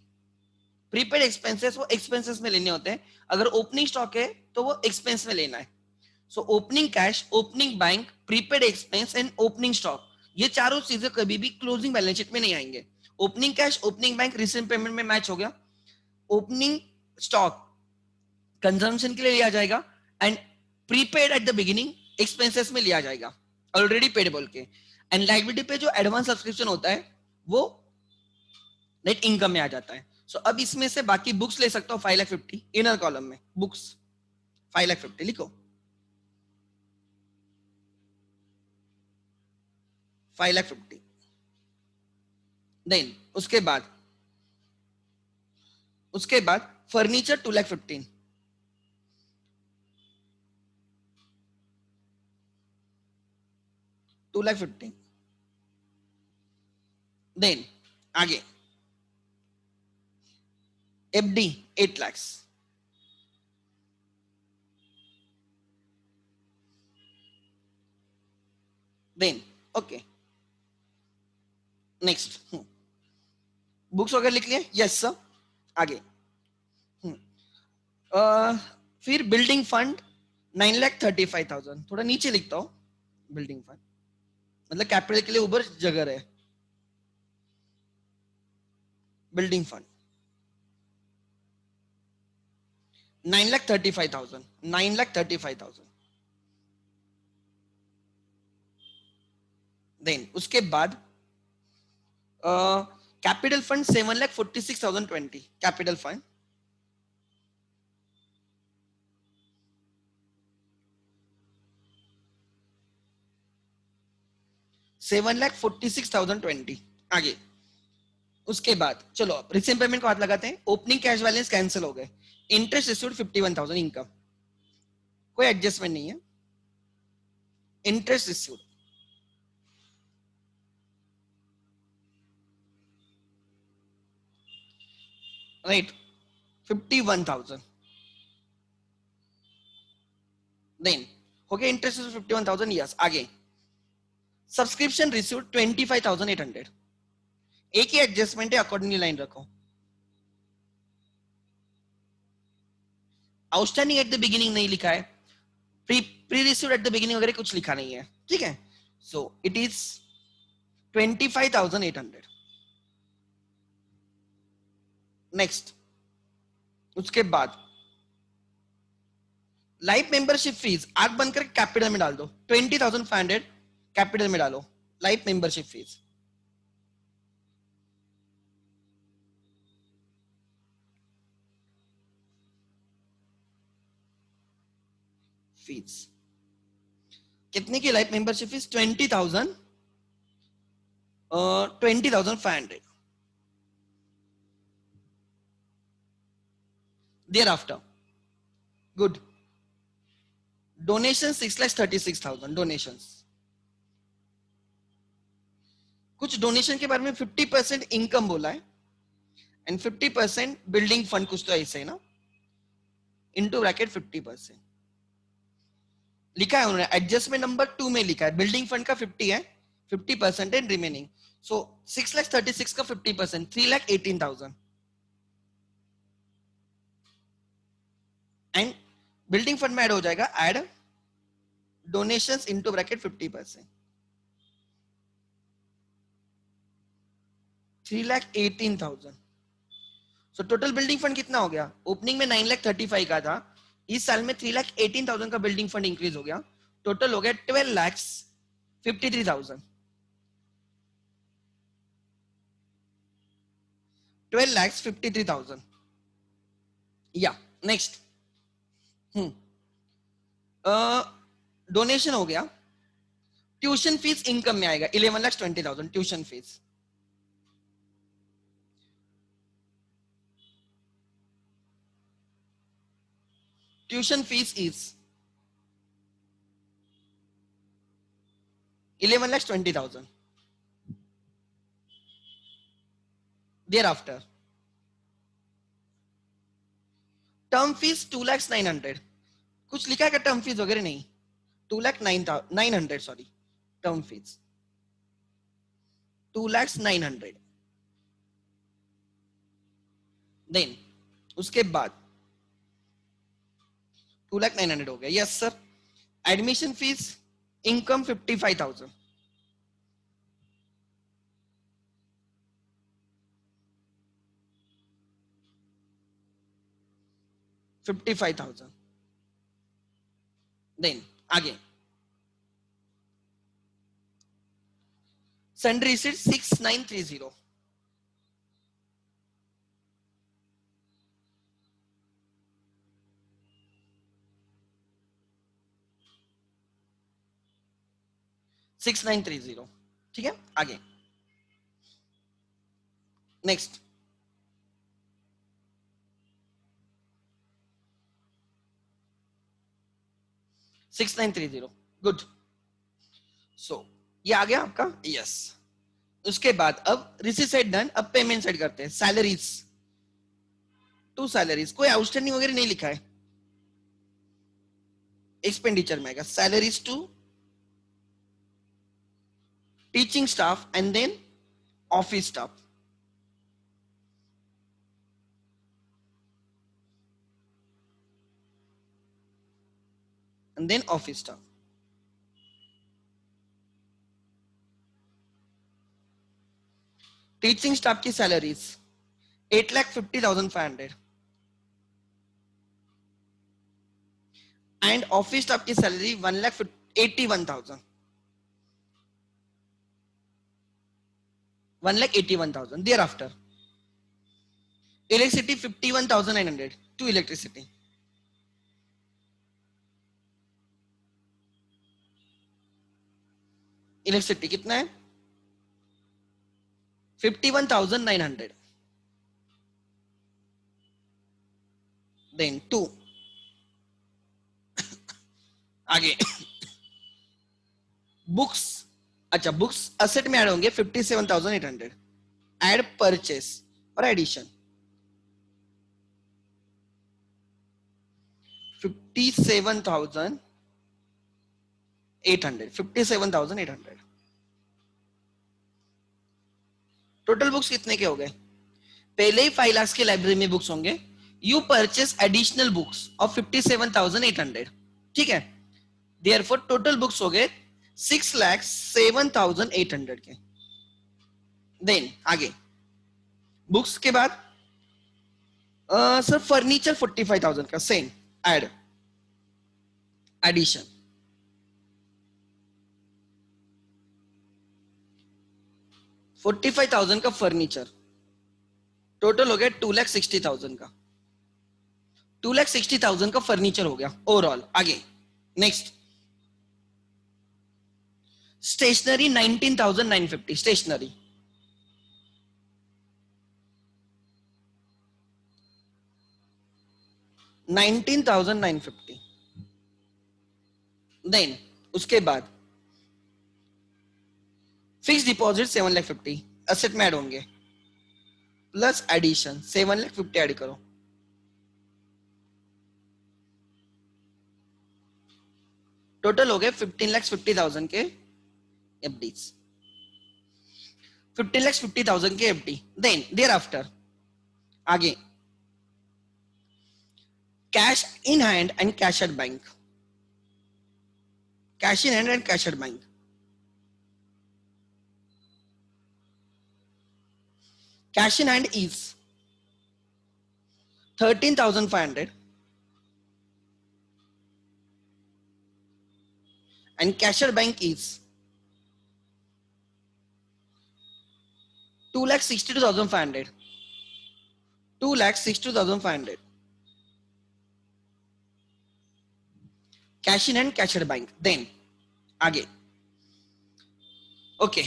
[SPEAKER 1] Prepaid expenses वो एक्सपेंसेस में लेने होते हैं. अगर ओपनिंग स्टॉक है तो वो एक्सपेंस में लेना है. So opening cash, opening bank, prepaid expense and opening stock, ये चारों चीजें कभी भी क्लोजिंग बैलेंस शीट में नहीं आएंगे. Opening cash, opening bank recent payment में मैच हो गया. ओपनिंग स्टॉक कंजम्पशन के लिए लिया जाएगा and prepaid eight the beginning expenses में लिया जाएगा ऑलरेडी पेड बोल के. एंड लायबिलिटी पे जो एडवांस सब्सक्रिप्शन होता है वो नेट इनकम में आ जाता है. सो अब इसमें से बाकी बुक्स ले सकता हूँ 5,50,000 इनर कॉलम में बुक्स 5,50,000 लिखो. 5,50,000. देन उसके बाद फर्नीचर 2,15,000. देन आगे FD 8 lakhs. Then okay next books वगैरह लिख लिए. Yes sir. आगे फिर बिल्डिंग फंड 9,35,000. थोड़ा नीचे लिखता हूँ. बिल्डिंग फंड मतलब कैपिटल के लिए ऊपर जगह है. Building fund 9,35,000. 9,35,000. देन उसके बाद कैपिटल फंड 7,46,020. Capital fund 7,46,020. आगे उसके बाद चलो रिसेंट पेमेंट को हाथ लगाते हैं. ओपनिंग कैश बैलेंस कैंसिल हो गए. इंटरेस्ट रिसीव्ड 51,000 इनकम, कोई एडजस्टमेंट नहीं है. Interest received right 51,000. देन हो गया इंटरेस्ट 51,000. यस. आगे सब्सक्रिप्शन रिसीव्ड 25,800. एक ही एडजस्टमेंट है, अकॉर्डिंगली लाइन रखो. आउटस्टैंडिंग एट द बिगिनिंग नहीं लिखा है. Pre received eight the beginning वगैरह कुछ लिखा नहीं है. ठीक है. सो इट इज 25,800. नेक्स्ट उसके बाद लाइफ मेंबरशिप फीस आग बनकर कैपिटल में डाल दो. 20,500 कैपिटल में डालो. लाइफ मेंबरशिप फीस कितने की life membership fees? 20,000. 20,500. thereafter good donation 6,36,000. Donations कुछ डोनेशन के बारे में 50% इनकम बोला है एंड 50% बिल्डिंग फंड, कुछ तो ऐसे है ना, इनटू ब्रैकेट 50% लिखा है उन्होंने. एडजस्टमेंट नंबर 2 में लिखा है बिल्डिंग फंड का 50 है, 50% एंड रिमेनिंग. सो 6,36,000 का 50% 3,18,000 एंड बिल्डिंग फंड में ऐड हो जाएगा. Add donations into bracket 50%. 3,18,000. So total building fund कितना हो गया? ओपनिंग में 9,35,000 का था, इस साल में 3,18,000 का बिल्डिंग फंड इंक्रीज हो गया. टोटल हो गया 12,53,000. 12,53,000. या नेक्स्ट डोनेशन हो गया. ट्यूशन फीस इनकम में आएगा 11,20,000. Tuition fees is 11,20,000. Thereafter term fees 2,09,000 कुछ लिखा है क्या टर्म फीस वगैरह नहीं 2,09,900 सॉरी टर्म फीस 2,09,000 देन उसके बाद 2,09,000 हो गया yes sir admission fees income 55,000 55,000 then आगे सन्ड्री रिसीट 6,930 6,930 ठीक है आगे next six nine three zero good so ये आ गया आपका यस उसके बाद अब रिसीट साइड डन अब पेमेंट साइड करते हैं सैलरीज टू सैलरीज कोई आउटस्टैंडिंग वगैरह नहीं लिखा है एक्सपेंडिचर में आएगा salaries to teaching staff and then office staff and then office staff. Teaching staff की salaries 8,50,500 and office staff की salary 1,81,000 1,81,000 thereafter electricity 51,900 to electricity electricity कितना है 51,900 देन 2 आगे बुक्स अच्छा बुक्स असेट में ऐड होंगे 57,800 ऐड परचेस और addition 57,800 total books कितने के हो गए पहले ही 5 लाख के लाइब्रेरी में बुक्स होंगे you purchase additional books of 57,800 ठीक है देयरफॉर टोटल बुक्स हो गए 6,07,800 के देन आगे बुक्स के बाद सर फर्नीचर 45,000 का सेम ऐड एडिशन 45,000 का फर्नीचर टोटल हो गया 2,60,000 का 2,60,000 का फर्नीचर हो गया ओवरऑल आगे नेक्स्ट स्टेशनरी 19,950 स्टेशनरी $19,950 देन उसके बाद फिक्स डिपॉजिट 7,50,000 असेट में ऐड होंगे प्लस एडिशन 7,50,000 ऐड करो टोटल हो गए 15,50,000 के एफडीज 15,50,000 के एफडी देन देयर आफ्टर आगे cash in hand and cash at bank cash in hand and cash at bank cash in hand is 13,500 and cash at bank is 2,62,500 2,62,500 cash in hand cash at bank then आगे okay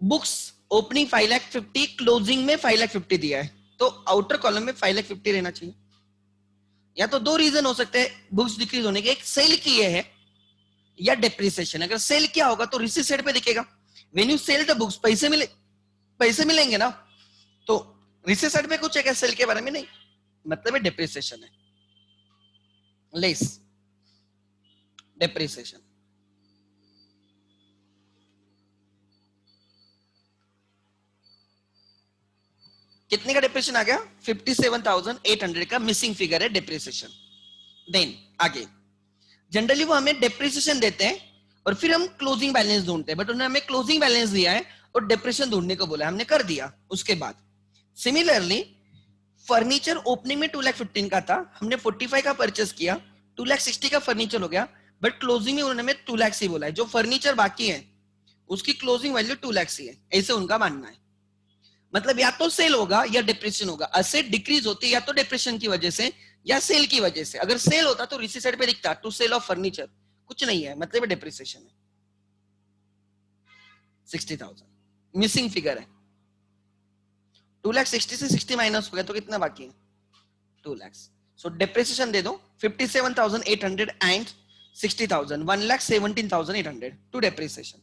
[SPEAKER 1] books opening 5,50,000 closing में 5,50,000 दिया है तो outer column में 5,50,000 रहना चाहिए या तो दो रीजन हो सकते हैं बुक्स डिक्रीज होने के एक सेल किए है या डेप्रिसिएशन अगर सेल किया होगा तो रिसीट साइड पे दिखेगा when you sell the books पैसे मिलेंगे ना तो रिसीव साइड में कुछ है क्या सेल के बारे में? नहीं, मतलब डेप्रिसिएशन है, लेस डेप्रिसिएशन। कितने का डेप्रिसिएशन आ गया? 57,800 का मिसिंग फिगर है डेप्रिसिएशन। देन आगे जनरली वो हमें डेप्रिसिएशन देते हैं और फिर हम क्लोजिंग बैलेंस ढूंढते हैं, बट उन्होंने हमें क्लोजिंग बैलेंस दिया है और डेप्रिसिएशन ढूंढने को बोला, हमने कर दिया। उसके बाद सिमिलरली फर्नीचर ओपनिंग में 2,15,000 का था, हमने 45 का परचेस किया, 2,60,000 का फर्नीचर हो गया, बट क्लोजिंग में उन्होंने हमें 2,00,000 ही बोला है। जो फर्नीचर बाकी है उसकी क्लोजिंग वैल्यू 2,00,000 ही है, ऐसे उनका मानना है। मतलब या तो सेल होगा या डिप्रेशन होगा। असेट डिक्रीज होती है या तो डिप्रेशन की वजह से या सेल की वजह से। अगर सेल होता तो रिसीट साइड पे दिखता टू सेल ऑफ फर्नीचर, कुछ नहीं है, मतलब डिप्रिसिएशन है। 60,000 मिसिंग फिगर है। 2,60,000 से 60 माइनस हो गया तो कितना बाकी है? 2,00,000। सो डिप्रिसिएशन दे दो 57,800 and 60,000, 1,17,800 to depreciation.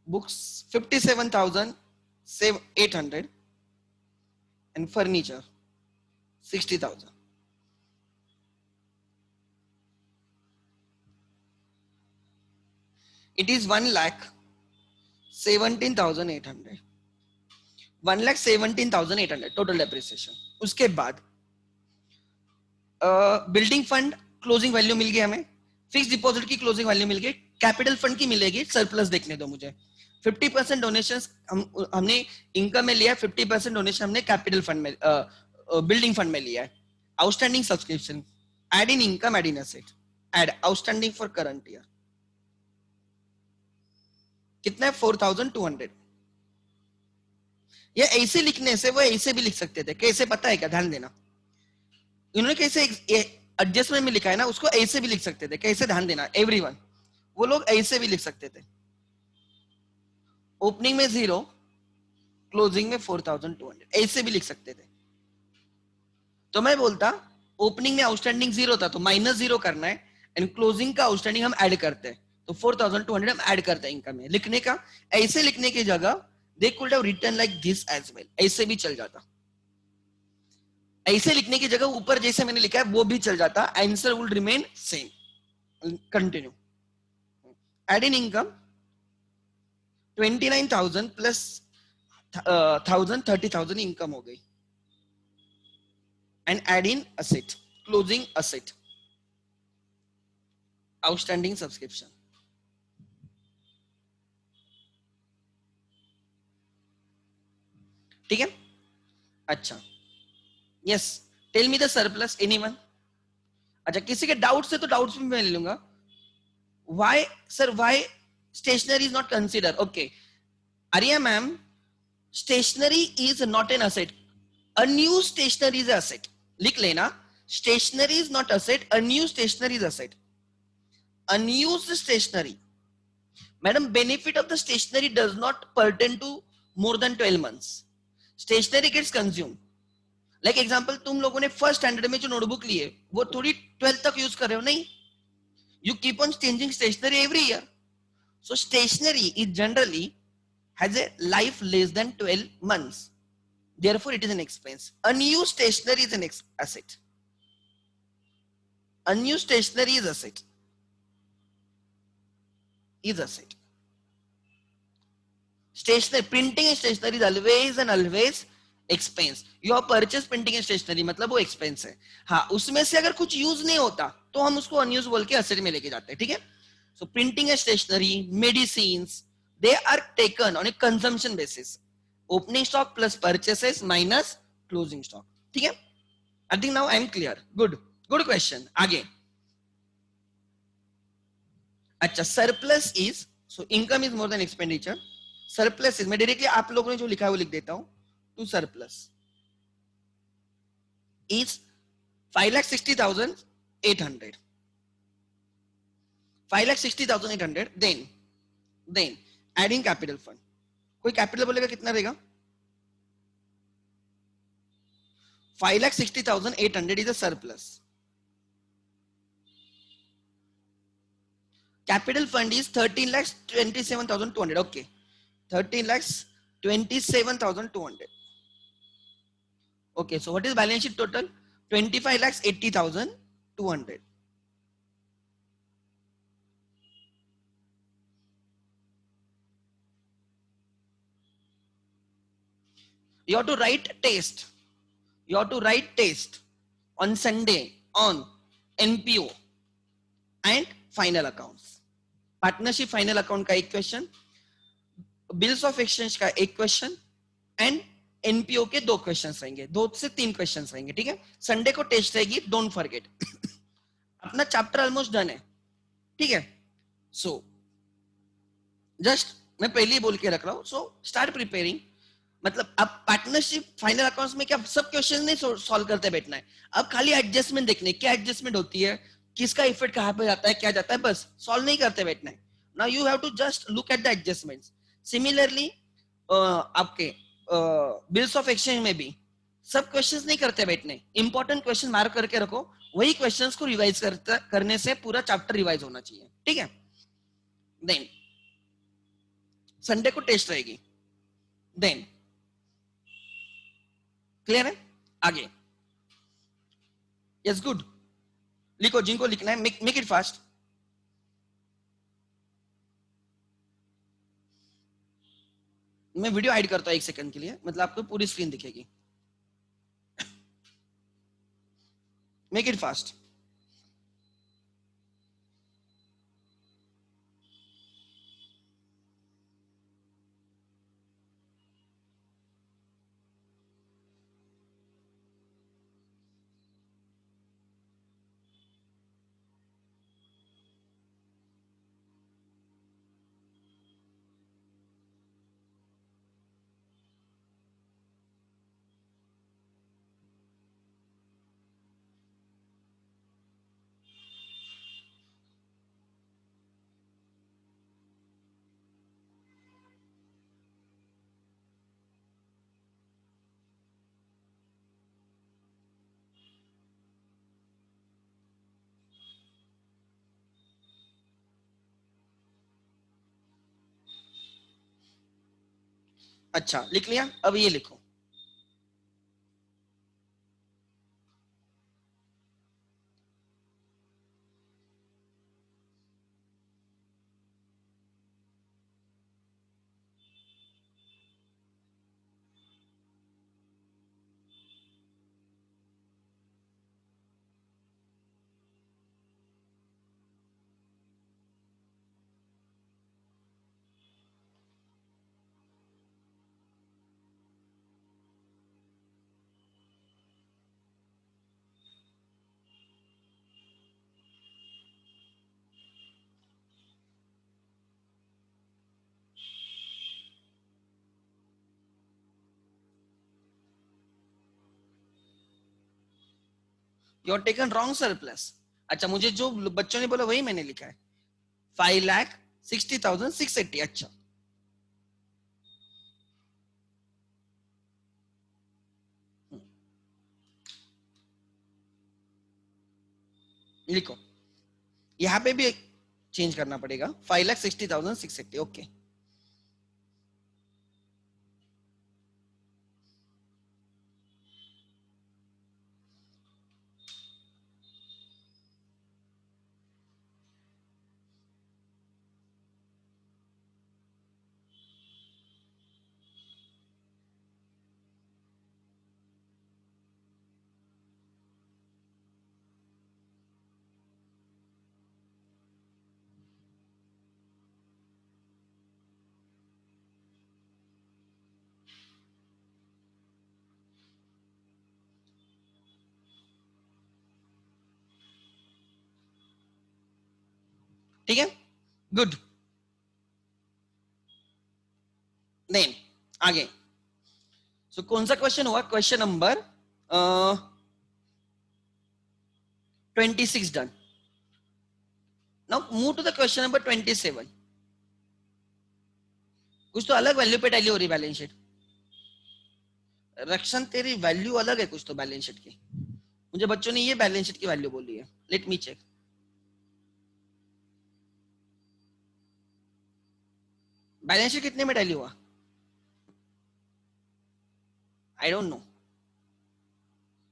[SPEAKER 1] Books 57,800 and furniture 60,000. It is 1,17,800. 1,17,800 total depreciation. उसके बाद बिल्डिंग फंड क्लोजिंग वैल्यू मिल गई हमें, फिक्स डिपॉजिट की क्लोजिंग वैल्यू मिल गई, कैपिटल फंड की मिलेगी, सरप्लस देखने दो मुझे। 50% डोनेशन हमने इनकम में लिया, 50% डोनेशन हमने कैपिटल फंड में बिल्डिंग फंड में लिया है। Outstanding subscription, add in income, add in asset, add outstanding for current year कितना है? 4,200। ये ऐसे लिखने से वो ऐसे भी लिख सकते थे, कैसे पता है क्या? ध्यान देना, इन्होंने कैसे एडजस्टमेंट में लिखा है ना, उसको ऐसे भी लिख सकते थे। कैसे? ध्यान देना एवरीवन, वो लोग ऐसे भी लिख सकते थे, ओपनिंग में 0, क्लोजिंग में 4,200, ऐसे भी लिख सकते थे। तो मैं बोलता ओपनिंग में आउटस्टैंडिंग 0 था तो -0 करना है, एंड क्लोजिंग का आउटस्टैंडिंग हम ऐड करते हैं, तो 4,200 हम ऐड करते हैं इनकम में। लिखने का ऐसे लिखने की जगह they could have written like this as well, ऐसे भी चल जाता। ऐसे लिखने की जगह ऊपर जैसे मैंने लिखा है वो भी चल जाता, answer would remain same. Continue. Add in income 29,000 plus 1,000, 30,000 इनकम हो गई, and add in asset, closing asset, outstanding subscription. ठीक है? अच्छा, yes, tell me the surplus, anyone? अच्छा, किसी के डाउट से तो डाउट्स भी मैं ले लूंगा। Why sir, why stationery is not consider? Okay Arya ma'am, stationery is not an asset, a new stationery is asset. लिख लेना, stationery is not asset, a new stationery is asset. Unused stationery, madam, benefit of the stationery does not pertain to more than 12 months. Stationery gets consumed. Like example, तुम लोगों ने first standard में जो notebook ली है वो थोड़ी 12th तक use कर रहे हो, नहीं, you keep on changing stationery every year. So stationery is generally has a life less than 12 months. Therefore, it is an expense. Unused stationery is an asset. Unused stationery is asset. Is asset. Stationery, printing and stationery is always and always expense. You have purchased printing and stationery, मतलब वो expense है। हाँ, उसमें से अगर कुछ use नहीं होता तो हम उसको unused बोल के asset में लेके जाते हैं। ठीक है? So printing and stationery, medicines, they are taken on a consumption basis. Opening stock plus purchases minus closing stock. ठीक है? I think now I am clear. Good. Good question. आगे। अच्छा, surplus is, so income is more than expenditure. Surplus मैं directly आप लोगों ने जो लिखा है वो लिख देता हूं, to surplus is 5,60,800, 5,60,800, then adding capital fund. कोई कैपिटल बोलेगा कितना रहेगा? 5,60,800 is a surplus. Capital fund is 13 lakhs 27,200. Okay, 13 lakhs 27,200. Okay, so what is balance sheet total? 25 lakhs 80,200. You have to write test. You have to write test on Sunday on NPO and final accounts. Partnership final account का एक question, bills of exchange का एक question and NPO के दो questions रहेंगे, 2 से 3 questions रहेंगे, ठीक है। संडे को टेस्ट रहेगी, डोंट फॉरगेट। अपना चैप्टर ऑलमोस्ट डन है, ठीक है। सो जस्ट मैं पहले ही बोल के रख रहा हूं, सो स्टार्ट प्रिपेयरिंग। मतलब अब पार्टनरशिप फाइनल अकाउंट्स में क्या सब क्वेश्चन नहीं सॉल्व करते बैठना है, अब खाली एडजस्टमेंट देखने, क्या एडजस्टमेंट होती है, किसका इफेक्ट कहां पे जाता है, क्या जाता है, बस सॉल्व नहीं करते बैठना है। Now you have to just look at the adjustments. Similarly आपके बिल्स ऑफ एक्सचेंज में भी सब क्वेश्चंस नहीं करते बैठने, इंपॉर्टेंट क्वेश्चन मार्क करके रखो, वही क्वेश्चंस को रिवाइज करने से पूरा चैप्टर रिवाइज होना चाहिए, ठीक है। देन संडे को टेस्ट रहेगी, देन क्लियर है। आगे यस गुड, लिखो जिनको लिखना है, मेक इट फास्ट। मैं वीडियो ऐड करता हूं 1 सेकंड के लिए, मतलब आपको पूरी स्क्रीन दिखेगी। Make it fast. अच्छा लिख लिया, अब ये लिखो। You are taken wrong surplus. अच्छा, मुझे जो बच्चों ने बोला वही मैंने लिखा है, 5,60,680। अच्छा लिखो, यहाँ पे भी चेंज करना पड़ेगा, 5,60,680। ओके ठीक है, गुड। देन आगे, सो कौन सा क्वेश्चन हुआ, question number 26 done. Now move to the question number 27। कुछ तो अलग वैल्यू पे टैली हो रही बैलेंस शीट। रक्षण तेरी वैल्यू अलग है कुछ तो बैलेंस शीट की, मुझे बच्चों ने ये बैलेंस शीट की वैल्यू बोली है, let me check. Balance sheet कितने में टैली हुआ? I don't know.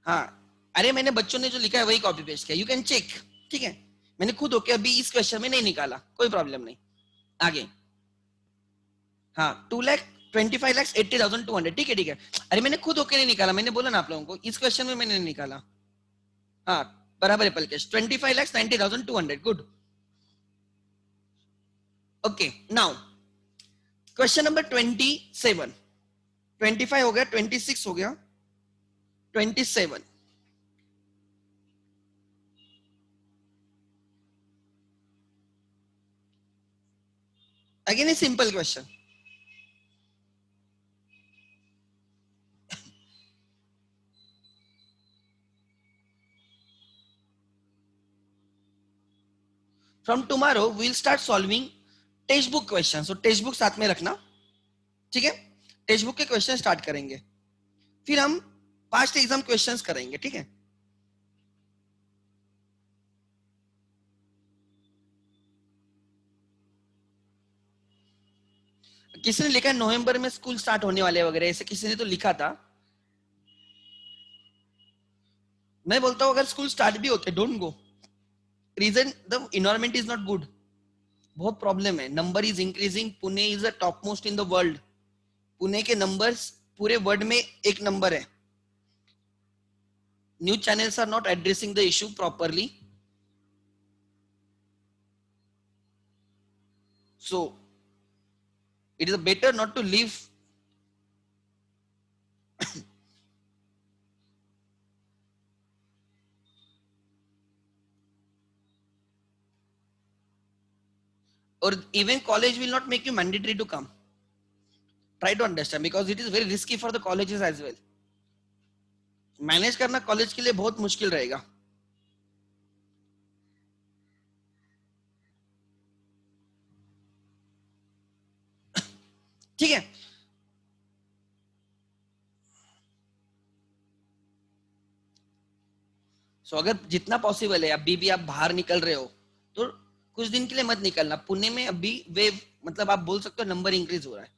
[SPEAKER 1] हाँ, अरे मैंने बच्चों ने जो लिखा है वही कॉपी पेस्ट किया, यू कैन चेक। ठीक है, मैंने खुद होके अभी इस क्वेश्चन में नहीं निकाला, कोई प्रॉब्लम नहीं। आगे, हाँ, 2,25,80,200। ठीक है ठीक है, अरे मैंने खुद होके नहीं निकाला, मैंने बोला ना आप लोगों को, इस क्वेश्चन में मैंने नहीं निकाला। हाँ, बराबर है Palkesh, 25,90,200। Good. Okay, now question number 27। 25 हो गया, 26 हो गया, 27। Again a simple question. From tomorrow we'll start solving textbook question. तो टेक्स्ट बुक साथ में रखना, ठीक है। टेक्स्ट बुक के क्वेश्चन स्टार्ट करेंगे, फिर हम पास्ट एग्जाम क्वेश्चंस करेंगे, ठीक है। किसी ने लिखा है नवंबर में स्कूल स्टार्ट होने वाले वगैरह, ऐसे किसी ने तो लिखा था। मैं बोलता हूँ अगर स्कूल स्टार्ट भी होते, don't go. Reason, the environment is not good, बहुत प्रॉब्लम है। Number is increasing, Pune is the topmost in the world. Pune के नंबर्स पूरे वर्ल्ड में एक नंबर है। News channels are not addressing the issue properly, so it is better not to live. और even college will not make you mandatory to come. Try to understand because it is very risky for the colleges as well. Manage करना college के लिए बहुत मुश्किल रहेगा। ठीक है, सो अगर जितना पॉसिबल है अभी भी आप बाहर निकल रहे हो तो कुछ दिन के लिए मत निकलना। पुणे में अभी वेव, मतलब आप बोल सकते हो नंबर इंक्रीज हो रहा है।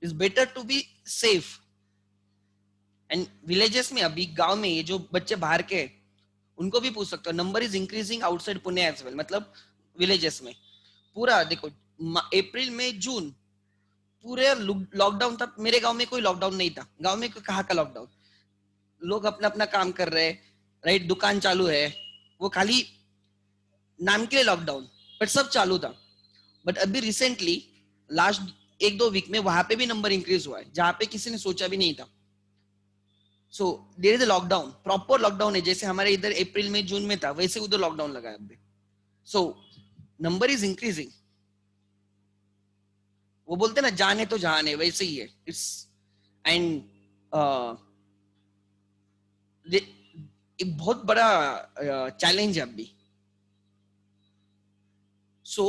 [SPEAKER 1] It's better to be safe. And villages में अभी, गांव में ये जो बच्चे बाहर के हैं, उनको भी पूछ सकते हो, number is increasing outside Pune as well, मतलब विलेजेस में। पूरा देखो, अप्रैल मई जून पूरे लॉकडाउन था। मेरे गांव में कोई लॉकडाउन नहीं था, गांव में कहाँ का लॉकडाउन, लोग अपना अपना काम कर रहे हैं, राइट, दुकान चालू है। वो खाली नाम के लिए लॉकडाउन, बट सब चालू था। बट अभी रिसेंटली लास्ट एक दो वीक में वहां पे भी नंबर इंक्रीज हुआ है, जहां पे किसी ने सोचा भी नहीं था। So there is a lockdown, proper lockdown है, जैसे हमारे इधर अप्रैल में जून में था, वैसे उधर लॉकडाउन लगा है अभी। So number is increasing. वो बोलते ना, जान है तो जहान है, वैसे ही है। इट्स एंड एक बहुत बड़ा चैलेंज है अभी। सो